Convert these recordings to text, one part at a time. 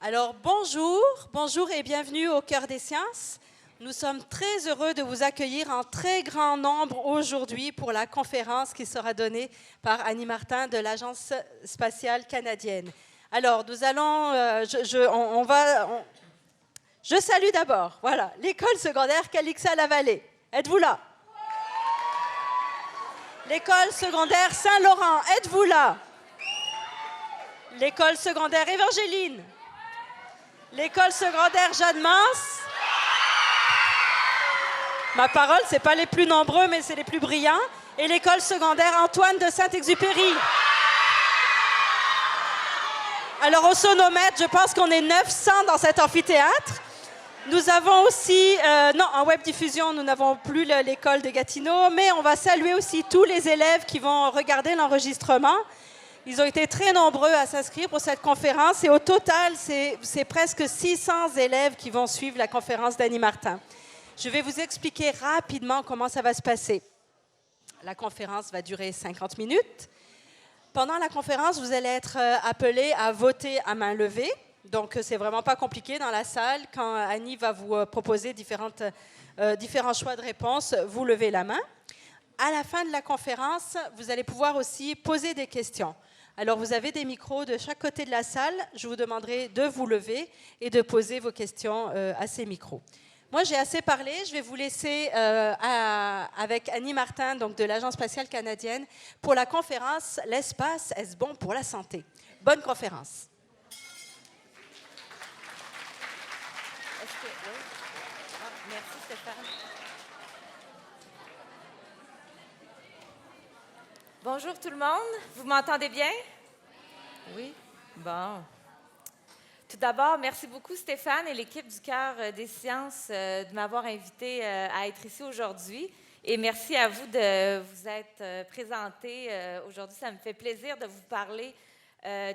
Alors bonjour et bienvenue au Cœur des Sciences. Nous sommes très heureux de vous accueillir en très grand nombre aujourd'hui pour la conférence qui sera donnée par Annie Martin de l'Agence spatiale canadienne. Alors nous allons, je salue d'abord, voilà, l'école secondaire Calixa-la-Vallée. Êtes-vous là? L'école secondaire Saint-Laurent, êtes-vous là? L'école secondaire Évangeline. L'école secondaire Jeanne-Mance. Ma parole, ce n'est pas les plus nombreux, mais c'est les plus brillants. Et l'école secondaire Antoine de Saint-Exupéry. Alors, au sonomètre, je pense qu'on est 900 dans cet amphithéâtre. Nous avons aussi, en web diffusion, nous n'avons plus l'école de Gatineau, mais on va saluer aussi tous les élèves qui vont regarder l'enregistrement. Ils ont été très nombreux à s'inscrire pour cette conférence et au total, c'est presque 600 élèves qui vont suivre la conférence d'Annie Martin. Je vais vous expliquer rapidement comment ça va se passer. La conférence va durer 50 minutes. Pendant la conférence, vous allez être appelés à voter à main levée. Donc, c'est vraiment pas compliqué dans la salle. Quand Annie va vous proposer différents choix de réponses, vous levez la main. À la fin de la conférence, vous allez pouvoir aussi poser des questions. Alors, vous avez des micros de chaque côté de la salle. Je vous demanderai de vous lever et de poser vos questions à ces micros. Moi, j'ai assez parlé. Je vais vous laisser avec Annie Martin, donc de l'Agence spatiale canadienne, pour la conférence « L'espace, est-ce bon pour la santé ?» Bonne conférence. Merci Stéphane. Bonjour tout le monde, vous m'entendez bien? Oui? Bon. Tout d'abord, merci beaucoup Stéphane et l'équipe du Cœur des Sciences de m'avoir invité à être ici aujourd'hui. Et merci à vous de vous être présentés aujourd'hui. Ça me fait plaisir de vous parler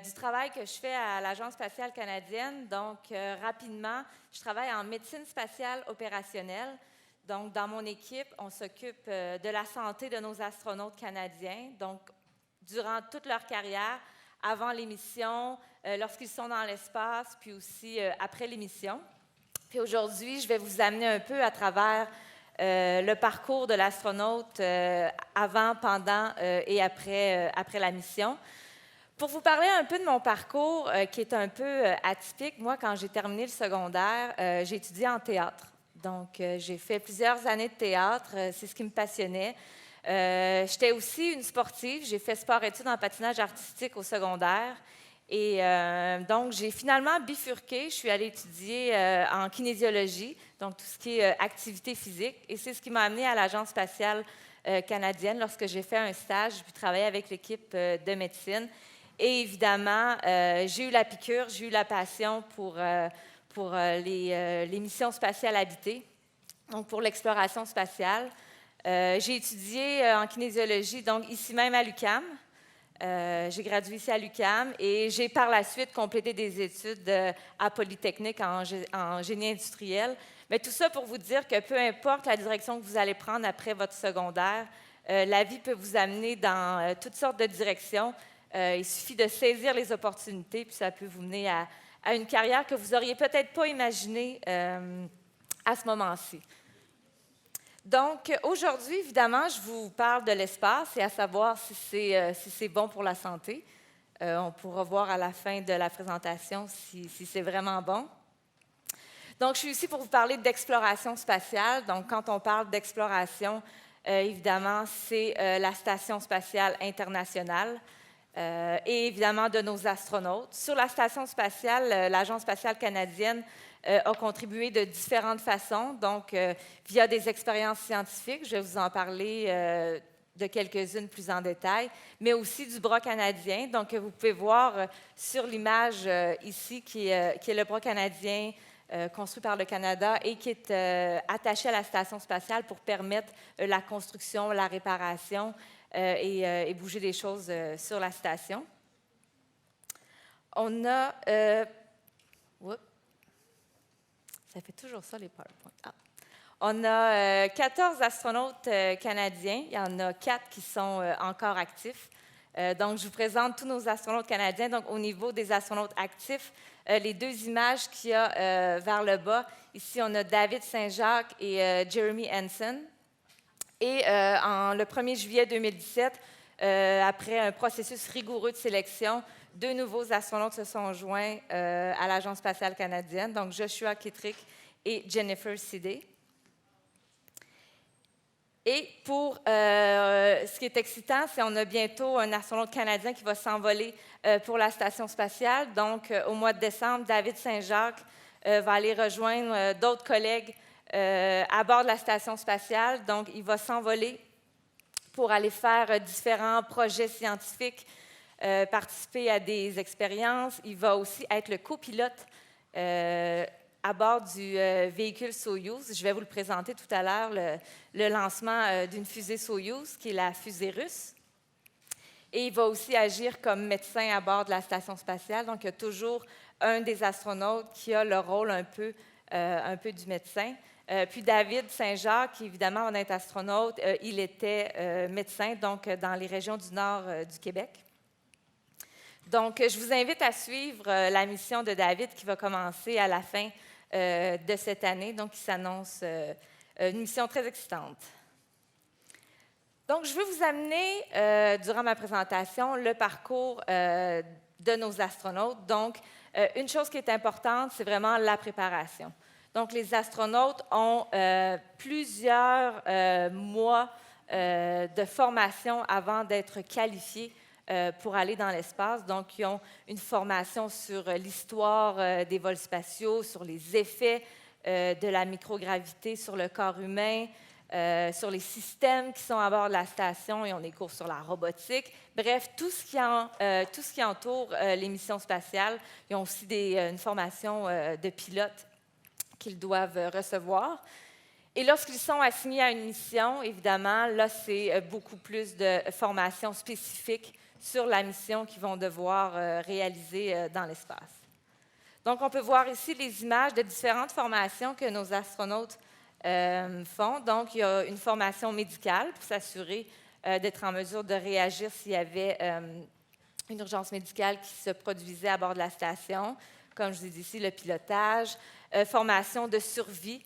du travail que je fais à l'Agence spatiale canadienne. Donc, rapidement, je travaille en médecine spatiale opérationnelle. Donc, dans mon équipe, on s'occupe de la santé de nos astronautes canadiens. Donc, durant toute leur carrière, avant les missions, lorsqu'ils sont dans l'espace, puis aussi après les missions. Puis aujourd'hui, je vais vous amener un peu à travers le parcours de l'astronaute avant, pendant et après la mission. Pour vous parler un peu de mon parcours qui est un peu atypique, moi, quand j'ai terminé le secondaire, j'ai étudié en théâtre. Donc, j'ai fait plusieurs années de théâtre, c'est ce qui me passionnait. J'étais aussi une sportive, j'ai fait sport-études en patinage artistique au secondaire. Et donc, j'ai finalement bifurqué, je suis allée étudier en kinésiologie, donc tout ce qui est activité physique. Et c'est ce qui m'a amenée à l'Agence spatiale canadienne lorsque j'ai fait un stage, puis travaillé avec l'équipe de médecine. Et évidemment, j'ai eu la piqûre, j'ai eu la passion pour les missions spatiales habitées, donc pour l'exploration spatiale. J'ai étudié en kinésiologie, donc ici même à l'UQAM. J'ai gradué ici à l'UQAM et j'ai par la suite complété des études à Polytechnique en génie industriel. Mais tout ça pour vous dire que peu importe la direction que vous allez prendre après votre secondaire, la vie peut vous amener dans toutes sortes de directions. Il suffit de saisir les opportunités, puis ça peut vous mener à une carrière que vous n'auriez peut-être pas imaginée à ce moment-ci. Donc, aujourd'hui, évidemment, je vous parle de l'espace et à savoir si c'est bon pour la santé. On pourra voir à la fin de la présentation si c'est vraiment bon. Donc, je suis ici pour vous parler d'exploration spatiale. Donc, quand on parle d'exploration, évidemment, c'est la Station spatiale internationale. Et évidemment de nos astronautes. Sur la station spatiale, l'Agence spatiale canadienne a contribué de différentes façons, donc via des expériences scientifiques, je vais vous en parler de quelques-unes plus en détail, mais aussi du bras canadien. Donc, vous pouvez voir sur l'image ici qui est le bras canadien construit par le Canada et qui est attaché à la station spatiale pour permettre la construction, la réparation, et bouger des choses sur la station. On a... ça fait toujours ça, les PowerPoint. On a 14 astronautes canadiens. Il y en a 4 qui sont encore actifs. Donc, je vous présente tous nos astronautes canadiens. Donc, au niveau des astronautes actifs, les deux images qu'il y a vers le bas. Ici, on a David Saint-Jacques et Jeremy Hansen. Et le 1er juillet 2017, après un processus rigoureux de sélection, 2 nouveaux astronautes se sont joints à l'Agence spatiale canadienne, donc Joshua Kittrick et Jennifer Sidey. Et pour ce qui est excitant, c'est qu'on a bientôt un astronaute canadien qui va s'envoler pour la station spatiale. Donc, au mois de décembre, David Saint-Jacques va aller rejoindre d'autres collègues à bord de la station spatiale. Donc, il va s'envoler pour aller faire différents projets scientifiques, participer à des expériences. Il va aussi être le copilote à bord du véhicule Soyouz. Je vais vous le présenter tout à l'heure, le lancement d'une fusée Soyouz, qui est la fusée russe. Et il va aussi agir comme médecin à bord de la station spatiale. Donc, il y a toujours un des astronautes qui a le rôle un peu du médecin. Puis David Saint-Jacques, qui évidemment, avant d'être astronaute, il était médecin, donc dans les régions du nord du Québec. Donc, je vous invite à suivre la mission de David qui va commencer à la fin de cette année. Donc, il s'annonce une mission très excitante. Donc, je veux vous amener, durant ma présentation, le parcours de nos astronautes. Donc, une chose qui est importante, c'est vraiment la préparation. Donc, les astronautes ont plusieurs mois de formation avant d'être qualifiés pour aller dans l'espace. Donc, ils ont une formation sur l'histoire des vols spatiaux, sur les effets de la microgravité sur le corps humain, sur les systèmes qui sont à bord de la station. Ils ont des cours sur la robotique. Bref, tout ce qui entoure les missions spatiales. Ils ont aussi une formation de pilote qu'ils doivent recevoir. Et lorsqu'ils sont assignés à une mission, évidemment, là, c'est beaucoup plus de formation spécifique sur la mission qu'ils vont devoir réaliser dans l'espace. Donc, on peut voir ici les images de différentes formations que nos astronautes font. Donc, il y a une formation médicale pour s'assurer d'être en mesure de réagir s'il y avait une urgence médicale qui se produisait à bord de la station. Comme je vous ai dit ici, le pilotage. Formation de survie,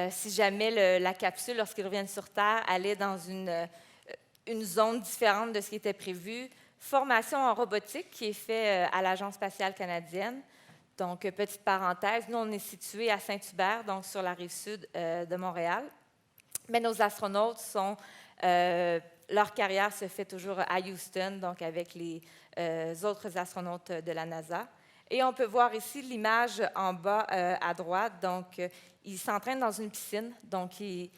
si jamais la capsule, lorsqu'ils reviennent sur Terre, allait dans une zone différente de ce qui était prévu. Formation en robotique qui est faite à l'Agence spatiale canadienne. Donc, petite parenthèse, nous, on est situé à Saint-Hubert, donc sur la rive sud de Montréal. Mais nos astronautes leur carrière se fait toujours à Houston, donc avec les autres astronautes de la NASA. Et on peut voir ici l'image en bas à droite. Donc, ils s'entraînent dans une piscine. Donc, ils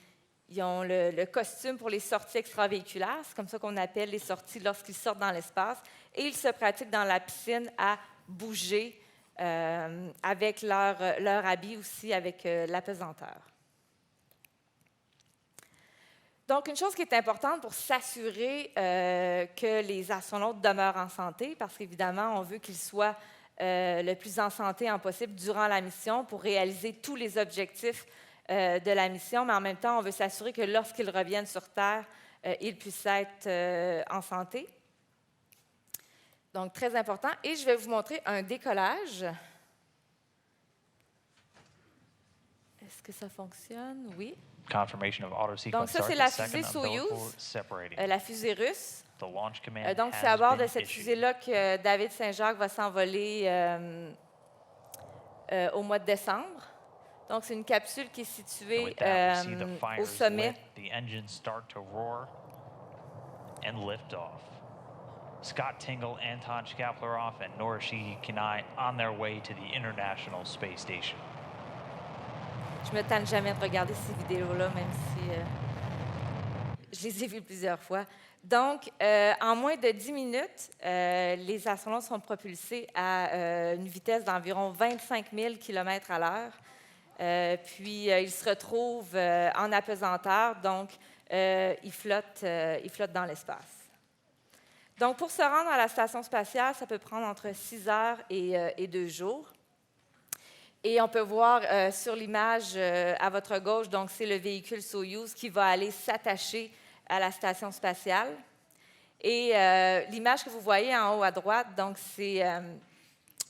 ont le costume pour les sorties extravéhiculaires. C'est comme ça qu'on appelle les sorties lorsqu'ils sortent dans l'espace. Et ils se pratiquent dans la piscine à bouger avec leur habit aussi, avec l'apesanteur. Donc, une chose qui est importante pour s'assurer que les astronautes demeurent en santé, parce qu'évidemment, on veut qu'ils soient le plus en santé possible durant la mission pour réaliser tous les objectifs de la mission, mais en même temps, on veut s'assurer que lorsqu'ils reviennent sur Terre, ils puissent être en santé. Donc, très important. Et je vais vous montrer un décollage. Est-ce que ça fonctionne? Oui. Donc, ça, c'est la fusée Soyouz, la fusée russe. Donc, c'est à bord de cette fusée-là que David Saint-Jacques va s'envoler au mois de décembre. Donc, c'est une capsule qui est située au sommet. Scott Tingle, Anton Shkaplerov, and Norishige Kinai on their way to the International Space Station. Je me tanne jamais de regarder ces vidéos-là, même si je les ai vues plusieurs fois. Donc, en moins de 10 minutes, les astronautes sont propulsés à une vitesse d'environ 25 000 km à l'heure. Puis, ils se retrouvent en apesanteur, donc ils flottent dans l'espace. Donc, pour se rendre à la station spatiale, ça peut prendre entre 6 heures et 2 jours. Et on peut voir sur l'image à votre gauche, donc c'est le véhicule Soyouz qui va aller s'attacher à la station spatiale. Et l'image que vous voyez en haut à droite, donc c'est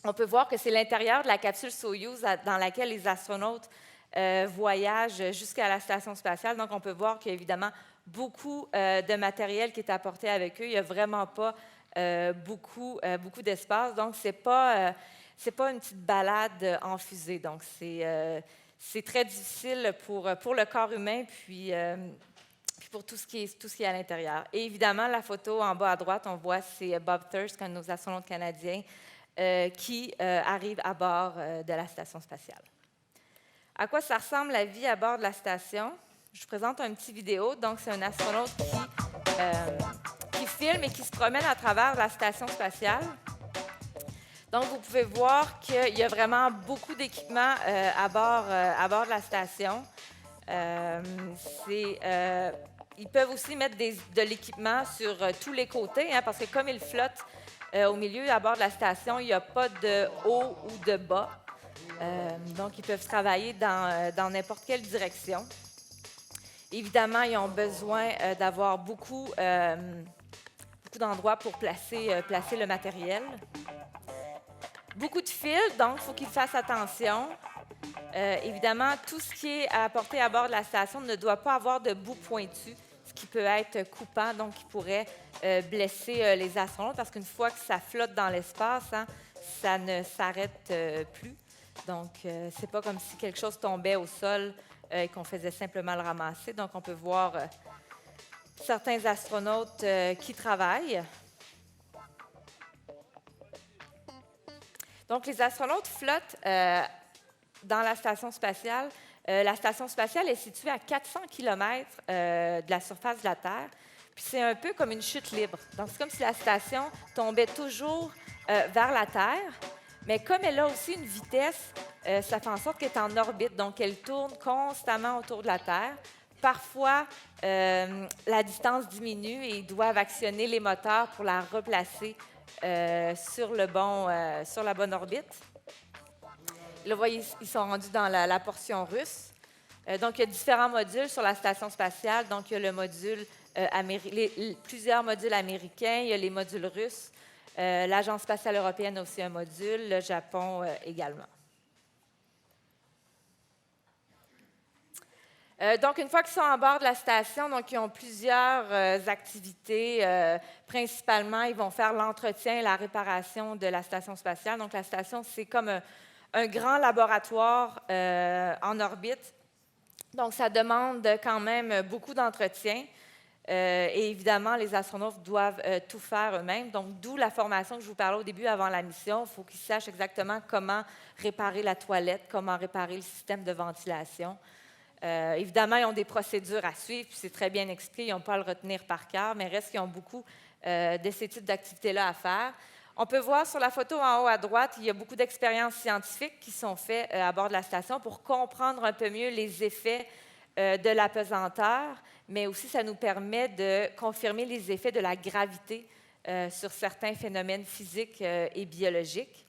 on peut voir que c'est l'intérieur de la capsule Soyouz dans laquelle les astronautes voyagent jusqu'à la station spatiale. Donc, on peut voir qu'il y a évidemment beaucoup de matériel qui est apporté avec eux. Il n'y a vraiment pas beaucoup d'espace. Donc, ce n'est pas une petite balade en fusée. Donc, c'est très difficile pour le corps humain, puis pour tout ce qui est à l'intérieur. Et évidemment, la photo en bas à droite, on voit, c'est Bob Thirsk, un de nos astronautes canadiens, qui arrive à bord de la station spatiale. À quoi ça ressemble la vie à bord de la station? Je vous présente un petit vidéo. Donc, c'est un astronaute qui filme et qui se promène à travers la station spatiale. Donc, vous pouvez voir qu'il y a vraiment beaucoup d'équipements à bord de la station. Ils peuvent aussi mettre de l'équipement sur tous les côtés, parce que comme ils flottent au milieu, à bord de la station, il n'y a pas de haut ou de bas. Donc, ils peuvent travailler dans n'importe quelle direction. Évidemment, ils ont besoin d'avoir beaucoup d'endroits pour placer le matériel. Beaucoup de fils, donc il faut qu'ils fassent attention. Évidemment, tout ce qui est apporté à bord de la station ne doit pas avoir de bout pointu, ce qui peut être coupant, donc qui pourrait blesser les astronautes, parce qu'une fois que ça flotte dans l'espace, ça ne s'arrête plus. Donc, c'est pas comme si quelque chose tombait au sol et qu'on faisait simplement le ramasser. Donc, on peut voir certains astronautes qui travaillent. Donc, les astronautes flottent dans la station spatiale. La station spatiale est située à 400 km de la surface de la Terre. Puis, c'est un peu comme une chute libre. Donc, c'est comme si la station tombait toujours vers la Terre. Mais comme elle a aussi une vitesse, ça fait en sorte qu'elle est en orbite. Donc, elle tourne constamment autour de la Terre. Parfois, la distance diminue et ils doivent actionner les moteurs pour la replacer sur la bonne orbite. Là, vous voyez, ils sont rendus dans la portion russe. Donc, il y a différents modules sur la station spatiale. Donc, il y a le module plusieurs modules américains, il y a les modules russes. L'Agence spatiale européenne a aussi un module, le Japon également. Donc, une fois qu'ils sont à bord de la station, donc, ils ont plusieurs activités. Principalement, ils vont faire l'entretien et la réparation de la station spatiale. Donc, la station, c'est comme un grand laboratoire en orbite. Donc, ça demande quand même beaucoup d'entretien. Et évidemment, les astronautes doivent tout faire eux-mêmes. Donc, d'où la formation que je vous parlais au début avant la mission. Il faut qu'ils sachent exactement comment réparer la toilette, comment réparer le système de ventilation. Évidemment, ils ont des procédures à suivre, puis c'est très bien expliqué, ils n'ont pas à le retenir par cœur, mais reste qu'ils ont beaucoup de ces types d'activités-là à faire. On peut voir sur la photo en haut à droite, il y a beaucoup d'expériences scientifiques qui sont faites à bord de la station pour comprendre un peu mieux les effets de la pesanteur, mais aussi ça nous permet de confirmer les effets de la gravité sur certains phénomènes physiques et biologiques.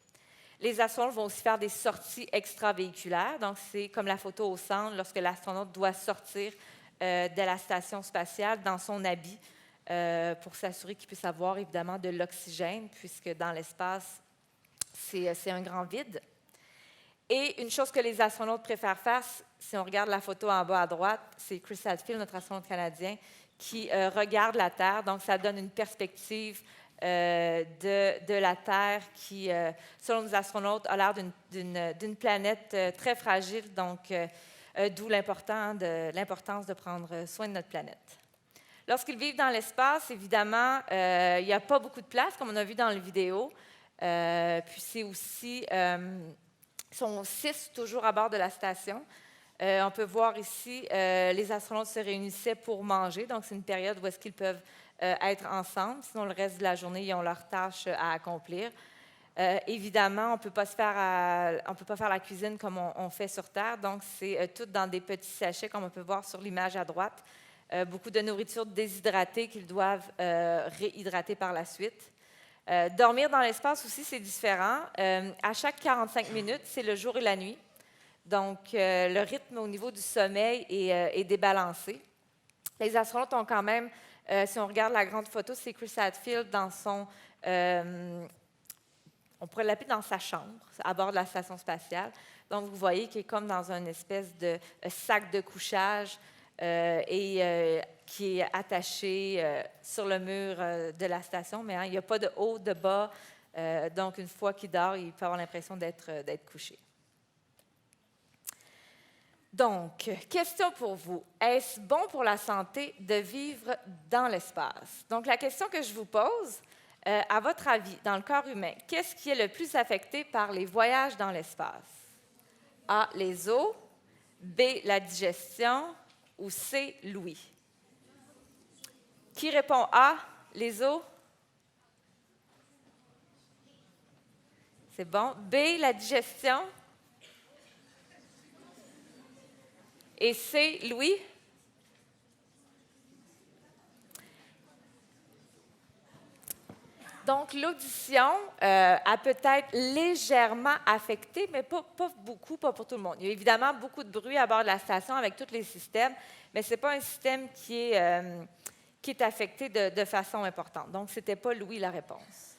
Les astronautes vont aussi faire des sorties extravéhiculaires. Donc, c'est comme la photo au centre, lorsque l'astronaute doit sortir de la station spatiale dans son habit pour s'assurer qu'il puisse avoir évidemment de l'oxygène, puisque dans l'espace, c'est un grand vide. Et une chose que les astronautes préfèrent faire, si on regarde la photo en bas à droite, c'est Chris Hadfield, notre astronaute canadien, qui regarde la Terre. Donc, ça donne une perspective de la Terre qui, selon les astronautes, a l'air d'une planète très fragile, donc d'où l'importance de prendre soin de notre planète. Lorsqu'ils vivent dans l'espace, évidemment, il n'y a pas beaucoup de place, comme on a vu dans la vidéo. Puis c'est aussi, ils sont 6 toujours à bord de la station. On peut voir ici, les astronautes se réunissaient pour manger, donc c'est une période où est-ce qu'ils peuvent être ensemble, sinon le reste de la journée, ils ont leurs tâches à accomplir. Évidemment, on ne peut pas faire la cuisine comme on fait sur Terre, donc c'est tout dans des petits sachets, comme on peut voir sur l'image à droite. Beaucoup de nourriture déshydratée qu'ils doivent réhydrater par la suite. Dormir dans l'espace aussi, c'est différent. À chaque 45 minutes, c'est le jour et la nuit. Donc, le rythme au niveau du sommeil est débalancé. Les astronautes ont quand même, si on regarde la grande photo, c'est Chris Hadfield dans son... on on pourrait l'appeler dans sa chambre, à bord de la station spatiale. Donc, vous voyez qu'il est comme dans une espèce de sac de couchage qui est attaché sur le mur de la station, mais il n'y a pas de haut, de bas. Donc, une fois qu'il dort, il peut avoir l'impression d'être couché. Donc, question pour vous. Est-ce bon pour la santé de vivre dans l'espace? Donc, la question que je vous pose, à votre avis, dans le corps humain, qu'est-ce qui est le plus affecté par les voyages dans l'espace? A, les os, B, la digestion ou C, l'ouïe? Qui répond A, les os? C'est bon. B, la digestion. Et C, l'ouïe? Donc, l'audition a peut-être légèrement affecté, mais pas beaucoup, pas pour tout le monde. Il y a évidemment beaucoup de bruit à bord de la station avec tous les systèmes, mais ce n'est pas un système qui est affecté de façon importante. Donc, ce n'était pas l'ouïe la réponse.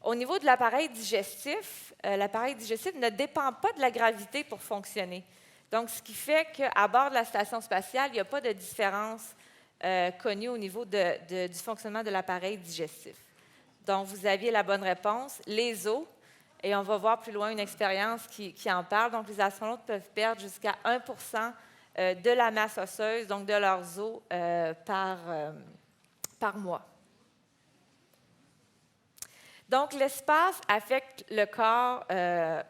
Au niveau de l'appareil digestif ne dépend pas de la gravité pour fonctionner. Donc, ce qui fait qu'à bord de la station spatiale, il n'y a pas de différence connue au niveau du fonctionnement de l'appareil digestif. Donc, vous aviez la bonne réponse, les os, et on va voir plus loin une expérience qui en parle. Donc, les astronautes peuvent perdre jusqu'à 1 de la masse osseuse, donc de leurs os, par mois. Donc, l'espace affecte le corps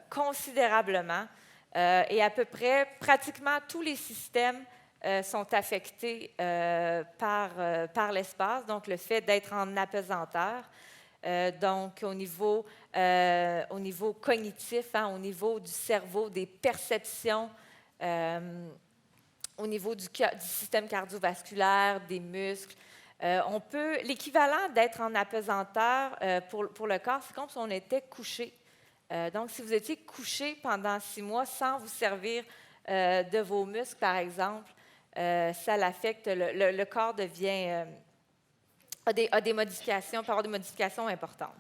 considérablement et à peu près, pratiquement tous les systèmes sont affectés par l'espace, donc le fait d'être en apesanteur. Donc, au niveau cognitif, au niveau du cerveau, des perceptions, au niveau du système cardiovasculaire, des muscles. L'équivalent d'être en apesanteur pour le corps, c'est comme si on était couché. Donc, si vous étiez couché pendant 6 mois sans vous servir de vos muscles, par exemple, ça l'affecte, le corps devient... a des modifications, peut avoir des modifications importantes.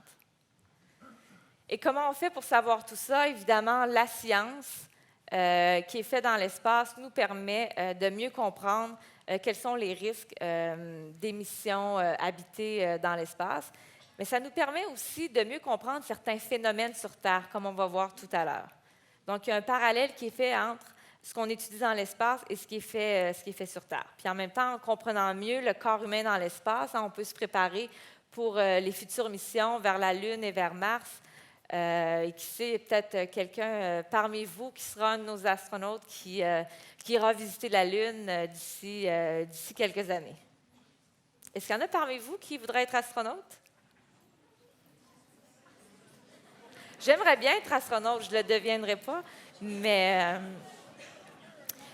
Et comment on fait pour savoir tout ça? Évidemment, la science qui est faite dans l'espace nous permet de mieux comprendre quels sont les risques d'émissions habitées dans l'espace. Mais ça nous permet aussi de mieux comprendre certains phénomènes sur Terre, comme on va voir tout à l'heure. Donc, il y a un parallèle qui est fait entre ce qu'on étudie dans l'espace et ce qui est fait sur Terre. Puis en même temps, en comprenant mieux le corps humain dans l'espace, on peut se préparer pour les futures missions vers la Lune et vers Mars. Et qui sait, peut-être quelqu'un parmi vous qui sera un de nos astronautes qui ira visiter la Lune d'ici quelques années. Est-ce qu'il y en a parmi vous qui voudraient être astronaute? J'aimerais bien être astronaute, je ne le deviendrai pas, mais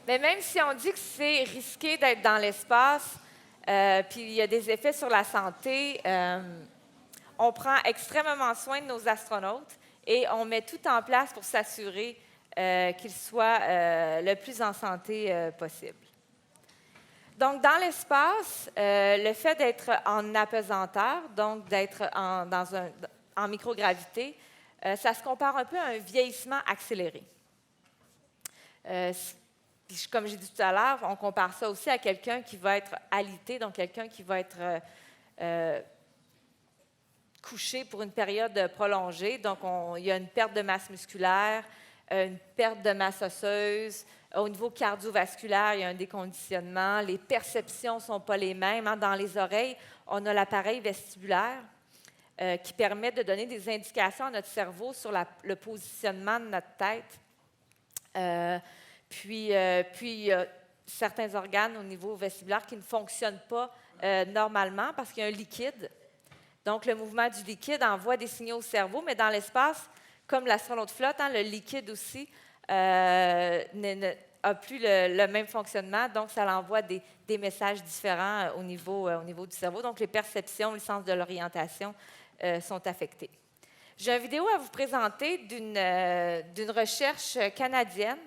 même si on dit que c'est risqué d'être dans l'espace, puis il y a des effets sur la santé, on prend extrêmement soin de nos astronautes et on met tout en place pour s'assurer qu'ils soient le plus en santé possible. Donc, dans l'espace, le fait d'être en apesanteur, donc d'être en microgravité, ça se compare un peu à un vieillissement accéléré. Comme j'ai dit tout à l'heure, on compare ça aussi à quelqu'un qui va être alité, donc quelqu'un qui va être couché pour une période prolongée. Donc, il y a une perte de masse musculaire, une perte de masse osseuse. Au niveau cardiovasculaire, il y a un déconditionnement. Les perceptions ne sont pas les mêmes. Dans les oreilles, on a l'appareil vestibulaire qui permet de donner des indications à notre cerveau sur le positionnement de notre tête. Puis, il y a certains organes au niveau vestibulaire qui ne fonctionnent pas normalement parce qu'il y a un liquide. Donc, le mouvement du liquide envoie des signaux au cerveau, mais dans l'espace, comme l'astronaute flotte, le liquide aussi n'a plus le même fonctionnement, donc ça envoie des messages différents au niveau du cerveau. Donc, les perceptions, le sens de l'orientation sont affectés. J'ai une vidéo à vous présenter d'une recherche canadienne,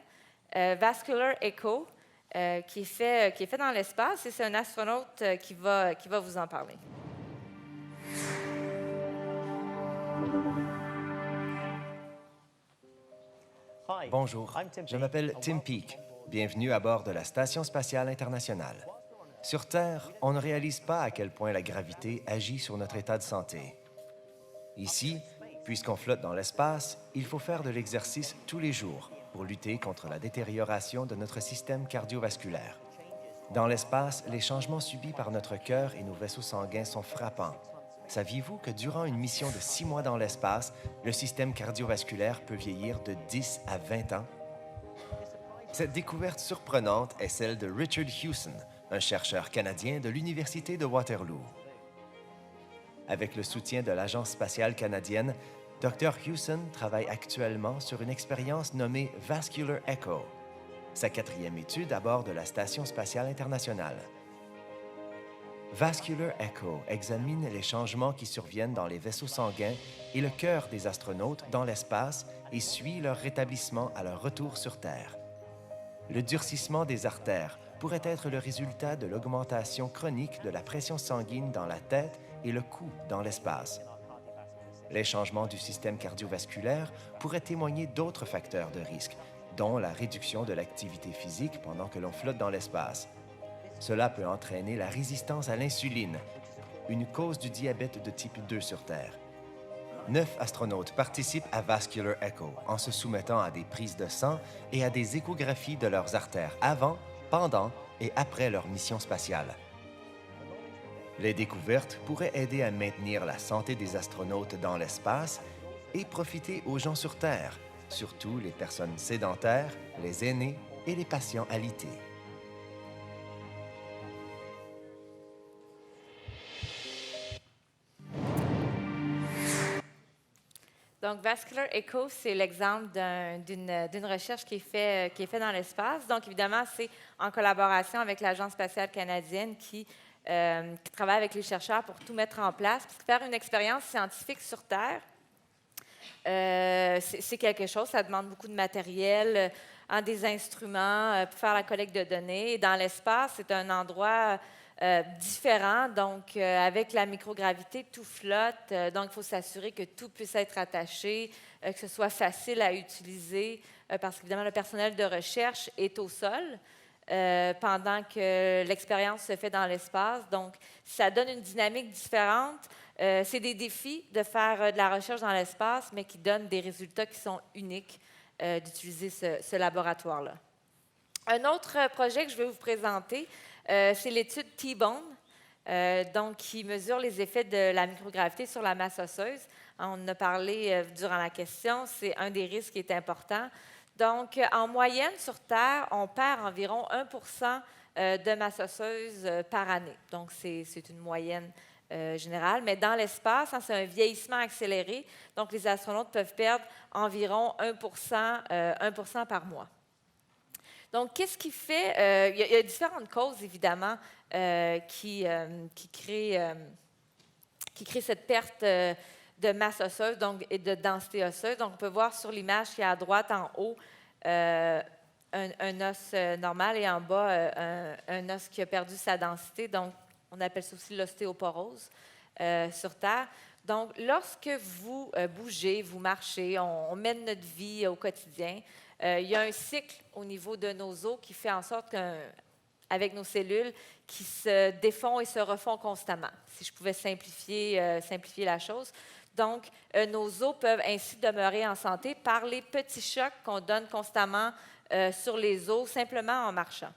Vascular Echo, qui est fait dans l'espace, et c'est un astronaute qui va vous en parler. Bonjour, je m'appelle Tim Peake. Bienvenue à bord de la Station spatiale internationale. Sur Terre, on ne réalise pas à quel point la gravité agit sur notre état de santé. Ici, puisqu'on flotte dans l'espace, il faut faire de l'exercice tous les jours pour lutter contre la détérioration de notre système cardiovasculaire. Dans l'espace, les changements subis par notre cœur et nos vaisseaux sanguins sont frappants. Saviez-vous que durant une mission de 6 mois dans l'espace, le système cardiovasculaire peut vieillir de 10 à 20 ans? Cette découverte surprenante est celle de Richard Hewson, un chercheur canadien de l'Université de Waterloo. Avec le soutien de l'Agence spatiale canadienne, Dr. Hewson travaille actuellement sur une expérience nommée Vascular Echo, sa 4e étude à bord de la Station spatiale internationale. Vascular Echo examine les changements qui surviennent dans les vaisseaux sanguins et le cœur des astronautes dans l'espace et suit leur rétablissement à leur retour sur Terre. Le durcissement des artères pourrait être le résultat de l'augmentation chronique de la pression sanguine dans la tête et le cou dans l'espace. Les changements du système cardiovasculaire pourraient témoigner d'autres facteurs de risque, dont la réduction de l'activité physique pendant que l'on flotte dans l'espace. Cela peut entraîner la résistance à l'insuline, une cause du diabète de type 2 sur Terre. 9 astronautes participent à Vascular Echo en se soumettant à des prises de sang et à des échographies de leurs artères avant, pendant et après leur mission spatiale. Les découvertes pourraient aider à maintenir la santé des astronautes dans l'espace et profiter aux gens sur Terre, surtout les personnes sédentaires, les aînés et les patients alités. Donc, Vascular Echo, c'est l'exemple d'une recherche qui est faite dans l'espace. Donc, évidemment, c'est en collaboration avec l'Agence spatiale canadienne qui travaille avec les chercheurs pour tout mettre en place. Parce que faire une expérience scientifique sur Terre, c'est quelque chose, ça demande beaucoup de matériel, des instruments pour faire la collecte de données. Et dans l'espace, c'est un endroit différent. Donc, avec la microgravité, tout flotte. Donc, il faut s'assurer que tout puisse être attaché, que ce soit facile à utiliser, parce qu'évidemment, le personnel de recherche est au sol pendant que l'expérience se fait dans l'espace. Donc, ça donne une dynamique différente. C'est des défis de faire de la recherche dans l'espace, mais qui donnent des résultats qui sont uniques d'utiliser ce laboratoire-là. Un autre projet que je vais vous présenter, c'est l'étude T-Bone, donc qui mesure les effets de la microgravité sur la masse osseuse. On en a parlé durant la question, c'est un des risques qui est important. Donc, en moyenne, sur Terre, on perd environ 1 de masse osseuse par année. Donc, c'est une moyenne générale. Mais dans l'espace, c'est un vieillissement accéléré. Donc, les astronautes peuvent perdre environ 1 par mois. Donc, qu'est-ce qui fait? Il y a différentes causes, évidemment, qui créent cette perte de masse osseuse et de densité osseuse. Donc, on peut voir sur l'image qui est à droite, en haut, un os normal et en bas, un os qui a perdu sa densité. Donc, on appelle ça aussi l'ostéoporose sur Terre. Donc, lorsque vous bougez, vous marchez, on mène notre vie au quotidien, il y a un cycle au niveau de nos os qui fait en sorte qu'avec nos cellules qui se défont et se refont constamment, si je pouvais simplifier la chose. Donc, nos os peuvent ainsi demeurer en santé par les petits chocs qu'on donne constamment sur les os, simplement en marchant.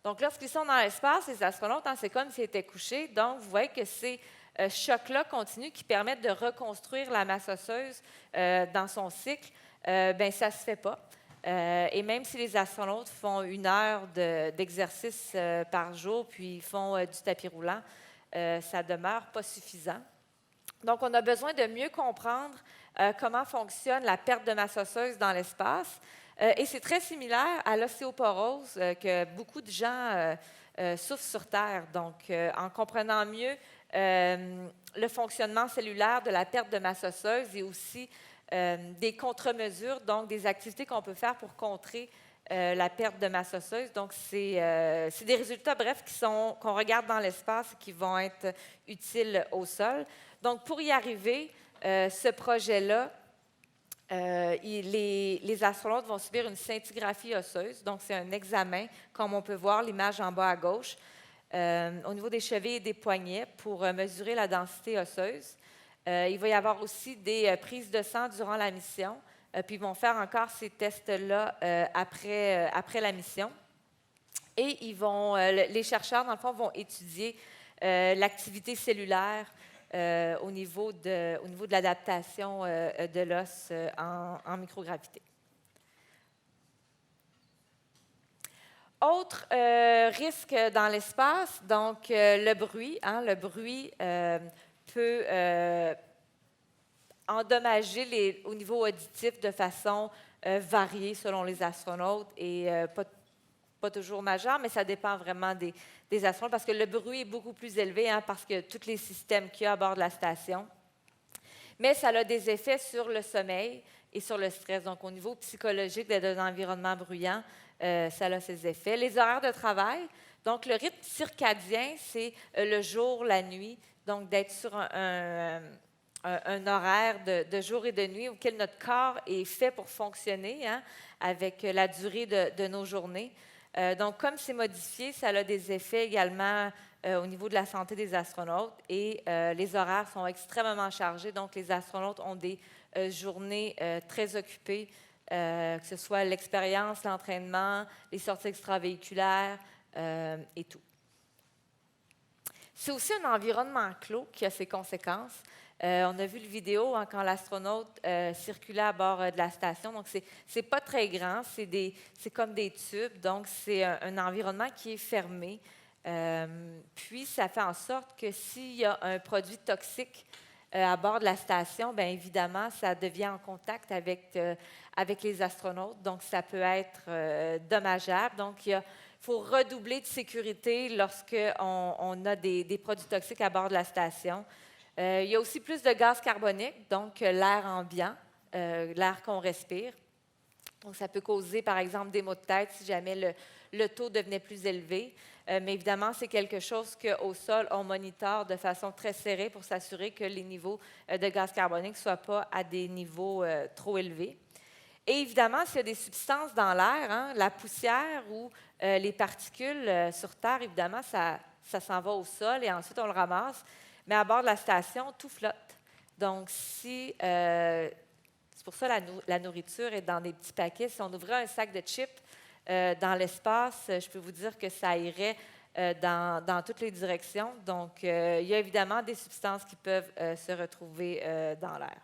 Donc, lorsqu'ils sont dans l'espace, les astronautes, c'est comme s'ils étaient couchés. Donc, vous voyez que ces chocs-là continus qui permettent de reconstruire la masse osseuse dans son cycle, ça ne se fait pas. Et même si les astronautes font 1 heure d'exercice par jour, puis font du tapis roulant, ça ne demeure pas suffisant. Donc, on a besoin de mieux comprendre comment fonctionne la perte de masse osseuse dans l'espace. Et c'est très similaire à l'ostéoporose que beaucoup de gens souffrent sur Terre. Donc, en comprenant mieux le fonctionnement cellulaire de la perte de masse osseuse et aussi des contre-mesures, donc des activités qu'on peut faire pour contrer la perte de masse osseuse. Donc, c'est des résultats, bref, qu'on regarde dans l'espace et qui vont être utiles au sol. Donc, pour y arriver, ce projet-là Les astronautes vont subir une scintigraphie osseuse. Donc, c'est un examen, comme on peut voir l'image en bas à gauche, au niveau des chevilles et des poignets pour mesurer la densité osseuse. Il va y avoir aussi des prises de sang durant la mission. Puis, ils vont faire encore ces tests-là après la mission. Et les chercheurs, dans le fond, vont étudier l'activité cellulaire au niveau de l'adaptation de l'os en microgravité. Autre risque dans l'espace, donc le bruit. Le bruit peut endommager au niveau auditif de façon variée selon les astronautes et pas toujours majeure, mais ça dépend vraiment des astronautes parce que le bruit est beaucoup plus élevé parce que tous les systèmes qu'il y a à bord de la station. Mais ça a des effets sur le sommeil et sur le stress. Donc, au niveau psychologique d'être dans un environnement bruyant, ça a ses effets. Les horaires de travail, donc le rythme circadien, c'est le jour, la nuit, donc d'être sur un horaire de jour et de nuit auquel notre corps est fait pour fonctionner avec la durée de nos journées. Donc, comme c'est modifié, ça a des effets également au niveau de la santé des astronautes et les horaires sont extrêmement chargés. Donc, les astronautes ont des journées très occupées, que ce soit l'expérience, l'entraînement, les sorties extravéhiculaires et tout. C'est aussi un environnement clos qui a ses conséquences. On a vu le vidéo quand l'astronaute circulait à bord de la station. Donc, c'est pas très grand, c'est comme des tubes. Donc, c'est un environnement qui est fermé. Puis, ça fait en sorte que s'il y a un produit toxique à bord de la station, bien évidemment, ça devient en contact avec les astronautes. Donc, ça peut être dommageable. Donc, il faut redoubler de sécurité lorsqu'on a des produits toxiques à bord de la station. Il y a aussi plus de gaz carbonique, donc l'air ambiant, l'air qu'on respire. Donc, ça peut causer, par exemple, des maux de tête si jamais le taux devenait plus élevé. Mais évidemment, c'est quelque chose qu'au sol, on monitore de façon très serrée pour s'assurer que les niveaux de gaz carbonique ne soient pas à des niveaux trop élevés. Et évidemment, s'il y a des substances dans l'air, la poussière ou les particules sur Terre, évidemment, ça s'en va au sol et ensuite on le ramasse. Mais à bord de la station, tout flotte. Donc, c'est pour ça que la nourriture est dans des petits paquets. Si on ouvrait un sac de chips dans l'espace, je peux vous dire que ça irait dans toutes les directions. Donc, il y a évidemment des substances qui peuvent se retrouver dans l'air.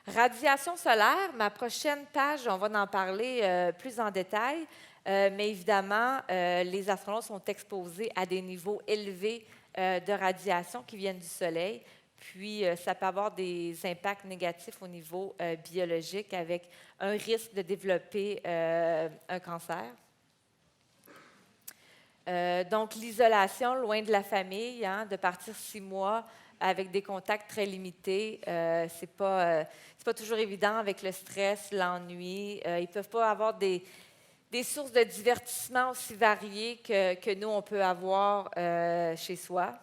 Radiation solaire, ma prochaine page, on va en parler plus en détail. Mais évidemment, les astronautes sont exposés à des niveaux élevés de radiation qui viennent du Soleil. Puis, ça peut avoir des impacts négatifs au niveau biologique avec un risque de développer un cancer. Donc, l'isolation loin de la famille, de partir 6 mois avec des contacts très limités, c'est pas toujours évident avec le stress, l'ennui. Ils ne peuvent pas avoir des sources de divertissement aussi variées que nous, on peut avoir chez soi.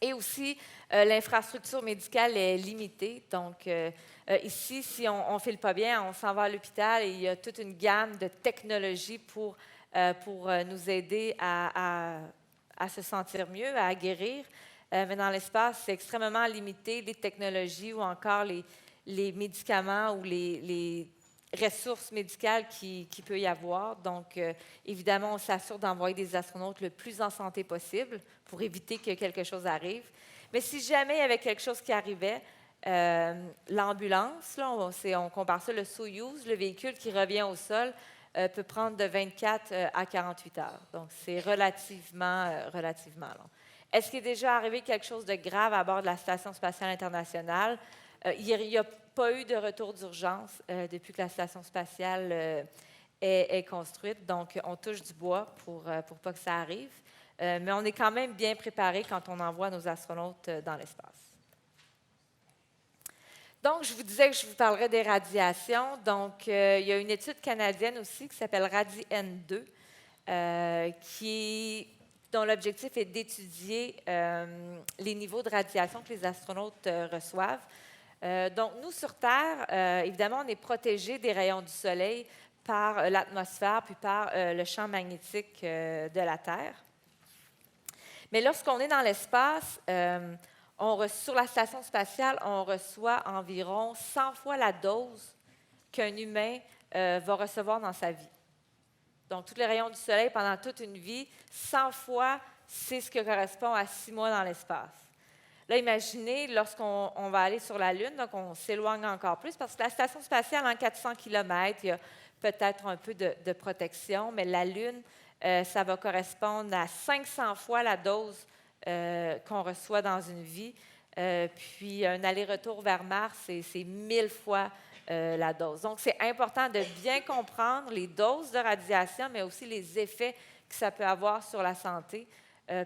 Et aussi, l'infrastructure médicale est limitée. Donc, ici, si on ne file pas bien, on s'en va à l'hôpital et il y a toute une gamme de technologies pour nous aider à se sentir mieux, à guérir. Mais dans l'espace, c'est extrêmement limité, les technologies ou encore les médicaments ou les ressources médicales qu'il peut y avoir. Donc, évidemment, on s'assure d'envoyer des astronautes le plus en santé possible pour éviter que quelque chose arrive. Mais si jamais il y avait quelque chose qui arrivait, l'ambulance, là, on compare ça, le Soyouz, le véhicule qui revient au sol, peut prendre de 24 à 48 heures. Donc, c'est relativement long. Est-ce qu'il est déjà arrivé quelque chose de grave à bord de la Station spatiale internationale? Il n'y a pas eu de retour d'urgence depuis que la Station spatiale est construite. Donc, on touche du bois pour pas que ça arrive. Mais on est quand même bien préparé quand on envoie nos astronautes dans l'espace. Donc, je vous disais que je vous parlerais des radiations. Donc, il y a une étude canadienne aussi qui s'appelle RADIEN2, dont l'objectif est d'étudier les niveaux de radiation que les astronautes reçoivent. Donc, nous, sur Terre, évidemment, on est protégé des rayons du Soleil par l'atmosphère puis par le champ magnétique de la Terre. Mais lorsqu'on est dans l'espace, sur la station spatiale, on reçoit environ 100 fois la dose qu'un humain va recevoir dans sa vie. Donc, tous les rayons du Soleil pendant toute une vie, 100 fois, c'est ce qui correspond à 6 mois dans l'espace. Là, imaginez, lorsqu'on va aller sur la Lune, donc on s'éloigne encore plus, parce que la station spatiale, en 400 km, il y a peut-être un peu de protection, mais la Lune, ça va correspondre à 500 fois la dose qu'on reçoit dans une vie. Puis, un aller-retour vers Mars, c'est 1000 fois la dose. Donc, c'est important de bien comprendre les doses de radiation, mais aussi les effets que ça peut avoir sur la santé,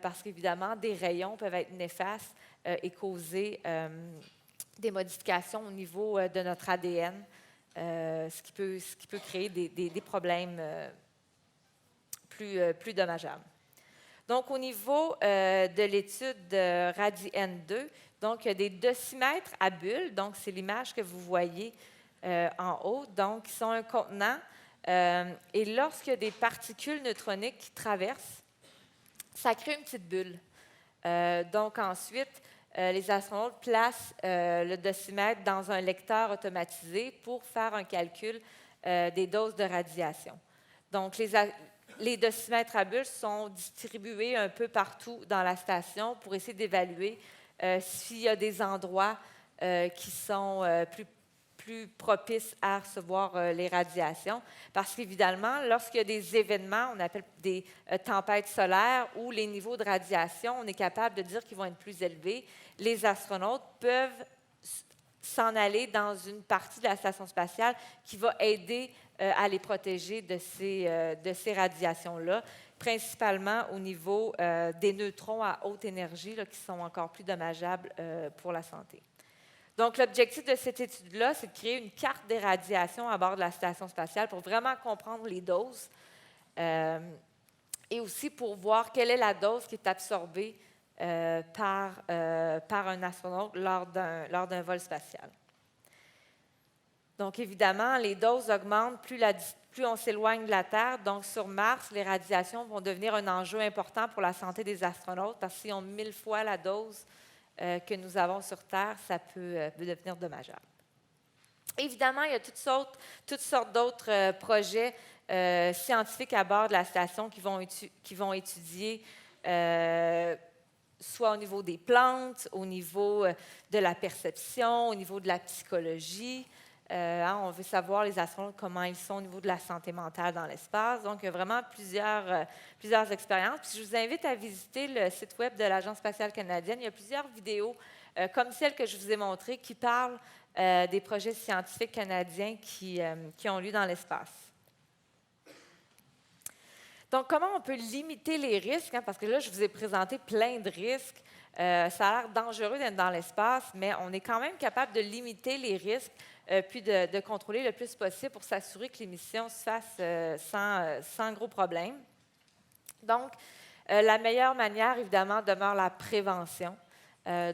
parce qu'évidemment, des rayons peuvent être néfastes et causer des modifications au niveau de notre ADN, ce qui peut créer des problèmes plus dommageables. Donc, au niveau de l'étude de RadiN2, donc, il y a des decimètres à bulles, donc c'est l'image que vous voyez en haut, donc, qui sont un contenant. Et lorsqu'il y a des particules neutroniques qui traversent, ça crée une petite bulle. Donc, ensuite, les astronautes placent le decimètre dans un lecteur automatisé pour faire un calcul des doses de radiation. Donc, les decimètres à bulles sont distribués un peu partout dans la station pour essayer d'évaluer s'il y a des endroits qui sont plus propices à recevoir les radiations. Parce qu'évidemment, lorsqu'il y a des événements, on appelle des tempêtes solaires, où les niveaux de radiation, on est capable de dire qu'ils vont être plus élevés, les astronautes peuvent s'en aller dans une partie de la station spatiale qui va aider à les protéger de ces radiations-là, principalement au niveau des neutrons à haute énergie là, qui sont encore plus dommageables pour la santé. Donc, l'objectif de cette étude-là, c'est de créer une carte des radiations à bord de la station spatiale pour vraiment comprendre les doses et aussi pour voir quelle est la dose qui est absorbée par un astronaute lors d'un vol spatial. Donc, évidemment, les doses augmentent plus on s'éloigne de la Terre. Donc, sur Mars, les radiations vont devenir un enjeu important pour la santé des astronautes parce que s'ils ont 1000 fois la dose que nous avons sur Terre, ça peut devenir dommageable. Évidemment, il y a toutes sortes d'autres projets scientifiques à bord de la station qui vont étudier soit au niveau des plantes, au niveau de la perception, au niveau de la psychologie. On veut savoir, les astronautes, comment ils sont au niveau de la santé mentale dans l'espace. Donc, il y a vraiment plusieurs expériences. Puis, je vous invite à visiter le site web de l'Agence spatiale canadienne. Il y a plusieurs vidéos, comme celle que je vous ai montrée, qui parlent des projets scientifiques canadiens qui ont lieu dans l'espace. Donc, comment on peut limiter les risques? Parce que là, je vous ai présenté plein de risques. Ça a l'air dangereux d'être dans l'espace, mais on est quand même capable de limiter les risques puis de contrôler le plus possible pour s'assurer que les missions se fassent sans gros problèmes. Donc, la meilleure manière, évidemment, demeure la prévention.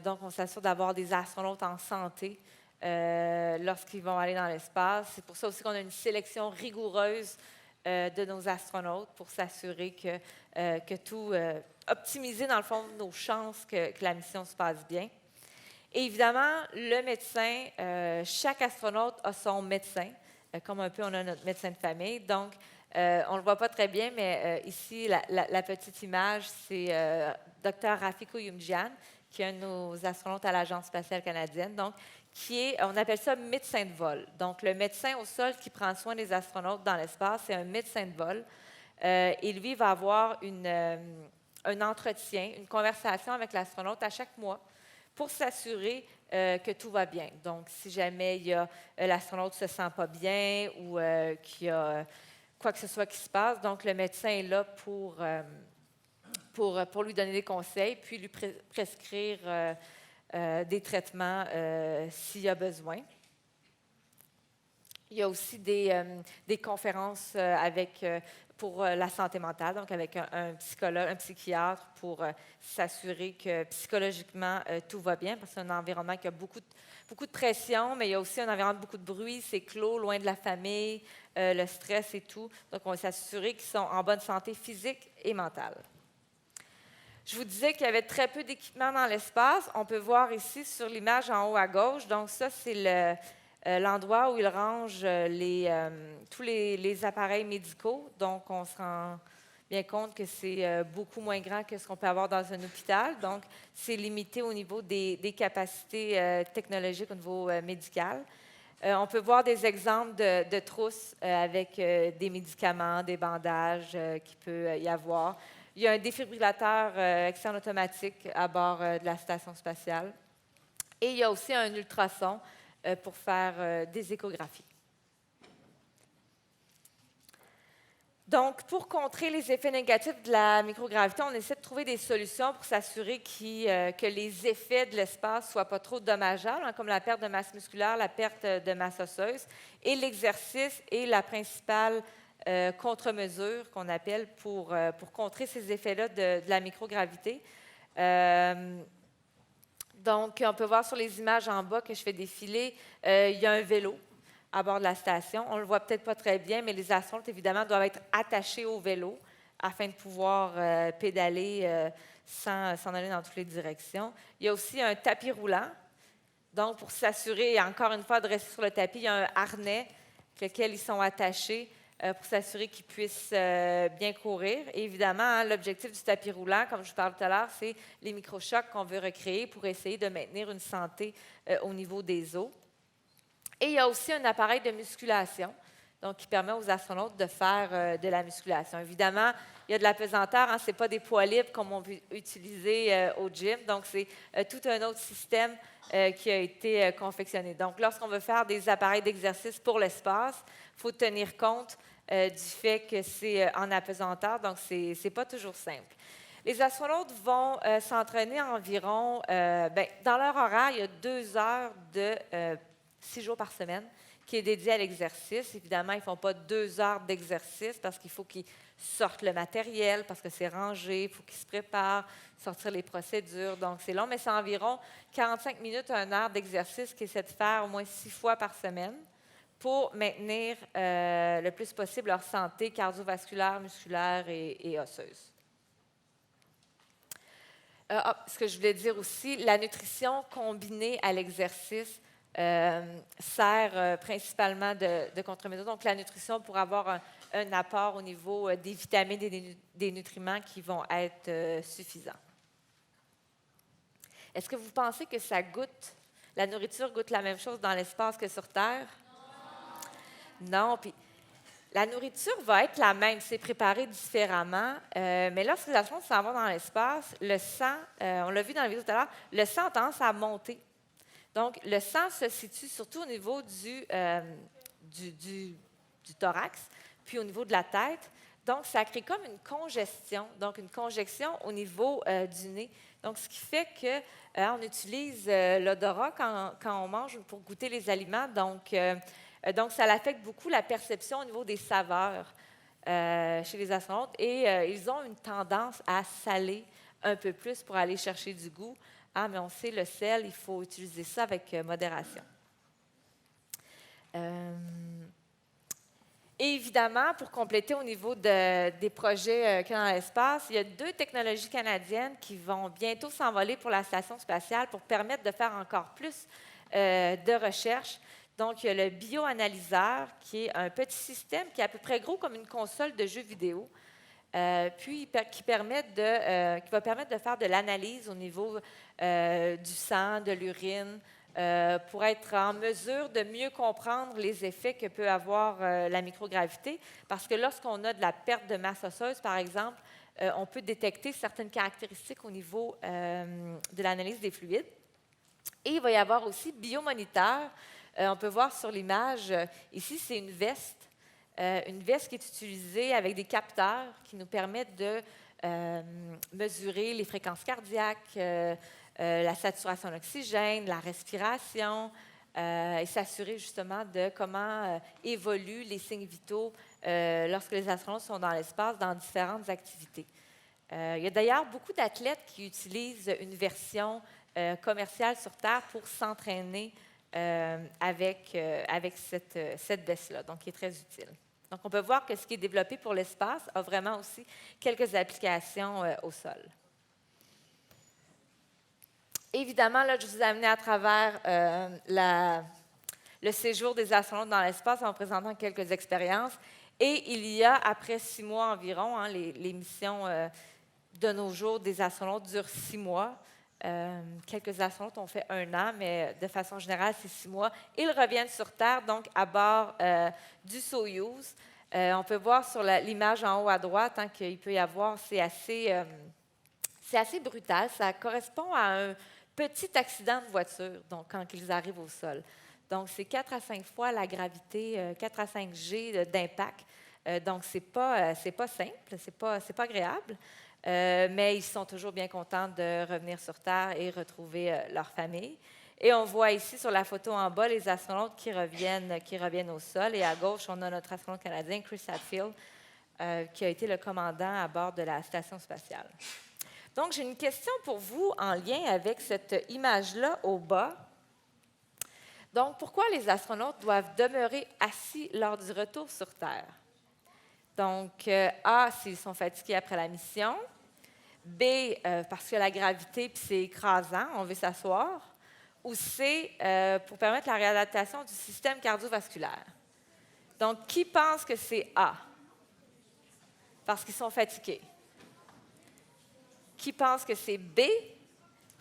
Donc, on s'assure d'avoir des astronautes en santé lorsqu'ils vont aller dans l'espace. C'est pour ça aussi qu'on a une sélection rigoureuse de nos astronautes pour s'assurer que tout, optimiser dans le fond nos chances que la mission se passe bien. Et évidemment, le médecin, chaque astronaute a son médecin, comme un peu on a notre médecin de famille. Donc, on ne le voit pas très bien, mais ici, la petite image, c'est Dr. Rafiko Yumjian, qui est un de nos astronautes à l'Agence spatiale canadienne, donc, on appelle ça médecin de vol. Donc, le médecin au sol qui prend soin des astronautes dans l'espace, c'est un médecin de vol. Et lui va avoir un entretien, une conversation avec l'astronaute à chaque mois pour s'assurer que tout va bien. Donc, si jamais l'astronaute ne se sent pas bien ou qu'il y a quoi que ce soit qui se passe, donc le médecin est là pour lui donner des conseils, puis lui prescrire des traitements s'il y a besoin. Il y a aussi des conférences pour la santé mentale, donc avec un psychologue, un psychiatre, pour s'assurer que psychologiquement, tout va bien, parce que c'est un environnement qui a beaucoup de pression, mais il y a aussi un environnement de beaucoup de bruit, c'est clos, loin de la famille, le stress et tout. Donc, on va s'assurer qu'ils sont en bonne santé physique et mentale. Je vous disais qu'il y avait très peu d'équipements dans l'espace. On peut voir ici sur l'image en haut à gauche. Donc, ça, c'est l'endroit où ils rangent tous les appareils médicaux. Donc, on se rend bien compte que c'est beaucoup moins grand que ce qu'on peut avoir dans un hôpital. Donc, c'est limité au niveau des capacités technologiques au niveau médical. On peut voir des exemples de trousses avec des médicaments, des bandages qu'il peut y avoir. Il y a un défibrillateur externe automatique à bord de la station spatiale. Et il y a aussi un ultrason pour faire des échographies. Donc, pour contrer les effets négatifs de la microgravité, on essaie de trouver des solutions pour s'assurer que les effets de l'espace ne soient pas trop dommageables, hein, comme la perte de masse musculaire, la perte de masse osseuse. Et l'exercice est la principale contre-mesure qu'on appelle pour contrer ces effets-là de la microgravité. Donc, on peut voir sur les images en bas que je fais défiler, il y a un vélo à bord de la station. On ne le voit peut-être pas très bien, mais les astronautes, évidemment, doivent être attachés au vélo afin de pouvoir pédaler sans s'en aller dans toutes les directions. Il y a aussi un tapis roulant. Donc, pour s'assurer, encore une fois, de rester sur le tapis, il y a un harnais avec lequel ils sont attachés pour s'assurer qu'ils puissent bien courir. Et évidemment, hein, l'objectif du tapis roulant, comme je vous parlais tout à l'heure, c'est les microchocs qu'on veut recréer pour essayer de maintenir une santé au niveau des os. Et il y a aussi un appareil de musculation, donc qui permet aux astronautes de faire de la musculation. Évidemment, il y a de la pesanteur, hein, ce n'est pas des poids libres comme on peut utiliser au gym, donc c'est tout un autre système qui a été confectionné. Donc, lorsqu'on veut faire des appareils d'exercice pour l'espace, il faut tenir compte du fait que c'est en apesanteur, donc ce n'est pas toujours simple. Les astronautes vont s'entraîner environ, dans leur horaire, il y a 2 heures de 6 jours par semaine qui est dédié à l'exercice. Évidemment, ils ne font pas 2 heures d'exercice parce qu'il faut qu'ils sortent le matériel, parce que c'est rangé, il faut qu'ils se préparent, sortir les procédures. Donc, c'est long, mais c'est environ 45 minutes à 1 heure d'exercice qu'ils essaient de faire au moins 6 fois par semaine pour maintenir le plus possible leur santé cardiovasculaire, musculaire et osseuse. Ce que je voulais dire aussi, la nutrition combinée à l'exercice sert principalement de contre-mesure. Donc, la nutrition pour avoir un apport au niveau des vitamines et des nutriments qui vont être suffisants. Est-ce que vous pensez que la nourriture goûte la même chose dans l'espace que sur Terre? Non. Puis, la nourriture va être la même, c'est préparé différemment, mais lorsque les astronautes s'en vont dans l'espace, le sang, on l'a vu dans la vidéo tout à l'heure, le sang a tendance à monter. Donc, le sang se situe surtout au niveau du thorax, puis au niveau de la tête. Donc, ça crée comme une congestion, donc une congestion au niveau du nez. Donc, ce qui fait qu'on utilise l'odorat quand on mange pour goûter les aliments. Donc, ça affecte beaucoup la perception au niveau des saveurs chez les astronautes. Et ils ont une tendance à saler un peu plus pour aller chercher du goût. Ah, mais on sait, le sel, il faut utiliser ça avec modération. Et évidemment, pour compléter au niveau des projets qu'il y a dans l'espace, il y a 2 technologies canadiennes qui vont bientôt s'envoler pour la station spatiale pour permettre de faire encore plus de recherche. Donc, il y a le bioanalyseur, qui est un petit système qui est à peu près gros comme une console de jeux vidéo, qui va permettre de faire de l'analyse au niveau du sang, de l'urine, pour être en mesure de mieux comprendre les effets que peut avoir la microgravité. Parce que lorsqu'on a de la perte de masse osseuse, par exemple, on peut détecter certaines caractéristiques au niveau de l'analyse des fluides. Et il va y avoir aussi biomoniteur. On peut voir sur l'image, ici, c'est une veste qui est utilisée avec des capteurs qui nous permettent de mesurer les fréquences cardiaques, la saturation en oxygène, la respiration, et s'assurer justement de comment évoluent les signes vitaux lorsque les astronautes sont dans l'espace dans différentes activités. Il y a d'ailleurs beaucoup d'athlètes qui utilisent une version commerciale sur Terre pour s'entraîner avec cette baisse-là, donc qui est très utile. Donc, on peut voir que ce qui est développé pour l'espace a vraiment aussi quelques applications au sol. Évidemment, là, je vous ai amené à travers le séjour des astronautes dans l'espace en présentant quelques expériences. Et il y a, après 6 mois environ, hein, les missions de nos jours des astronautes durent 6 mois. Quelques astronautes ont fait 1 an, mais de façon générale, c'est 6 mois. Ils reviennent sur Terre, donc à bord du Soyouz. On peut voir sur l'image en haut à droite hein, qu'il peut y avoir, c'est assez brutal. Ça correspond à un petit accident de voiture, donc quand ils arrivent au sol. Donc, c'est 4 à 5 fois la gravité, 4 à 5 G d'impact. Donc, ce n'est pas simple, ce n'est pas agréable. Mais ils sont toujours bien contents de revenir sur Terre et retrouver leur famille. Et on voit ici sur la photo en bas les astronautes qui reviennent au sol. Et à gauche, on a notre astronaute canadien, Chris Hadfield, qui a été le commandant à bord de la station spatiale. Donc, j'ai une question pour vous en lien avec cette image-là au bas. Donc, pourquoi les astronautes doivent demeurer assis lors du retour sur Terre? Donc, A, s'ils sont fatigués après la mission. B, parce que la gravité, puis c'est écrasant, on veut s'asseoir. Ou C, pour permettre la réadaptation du système cardiovasculaire. Donc, qui pense que c'est A? Parce qu'ils sont fatigués. Qui pense que c'est B?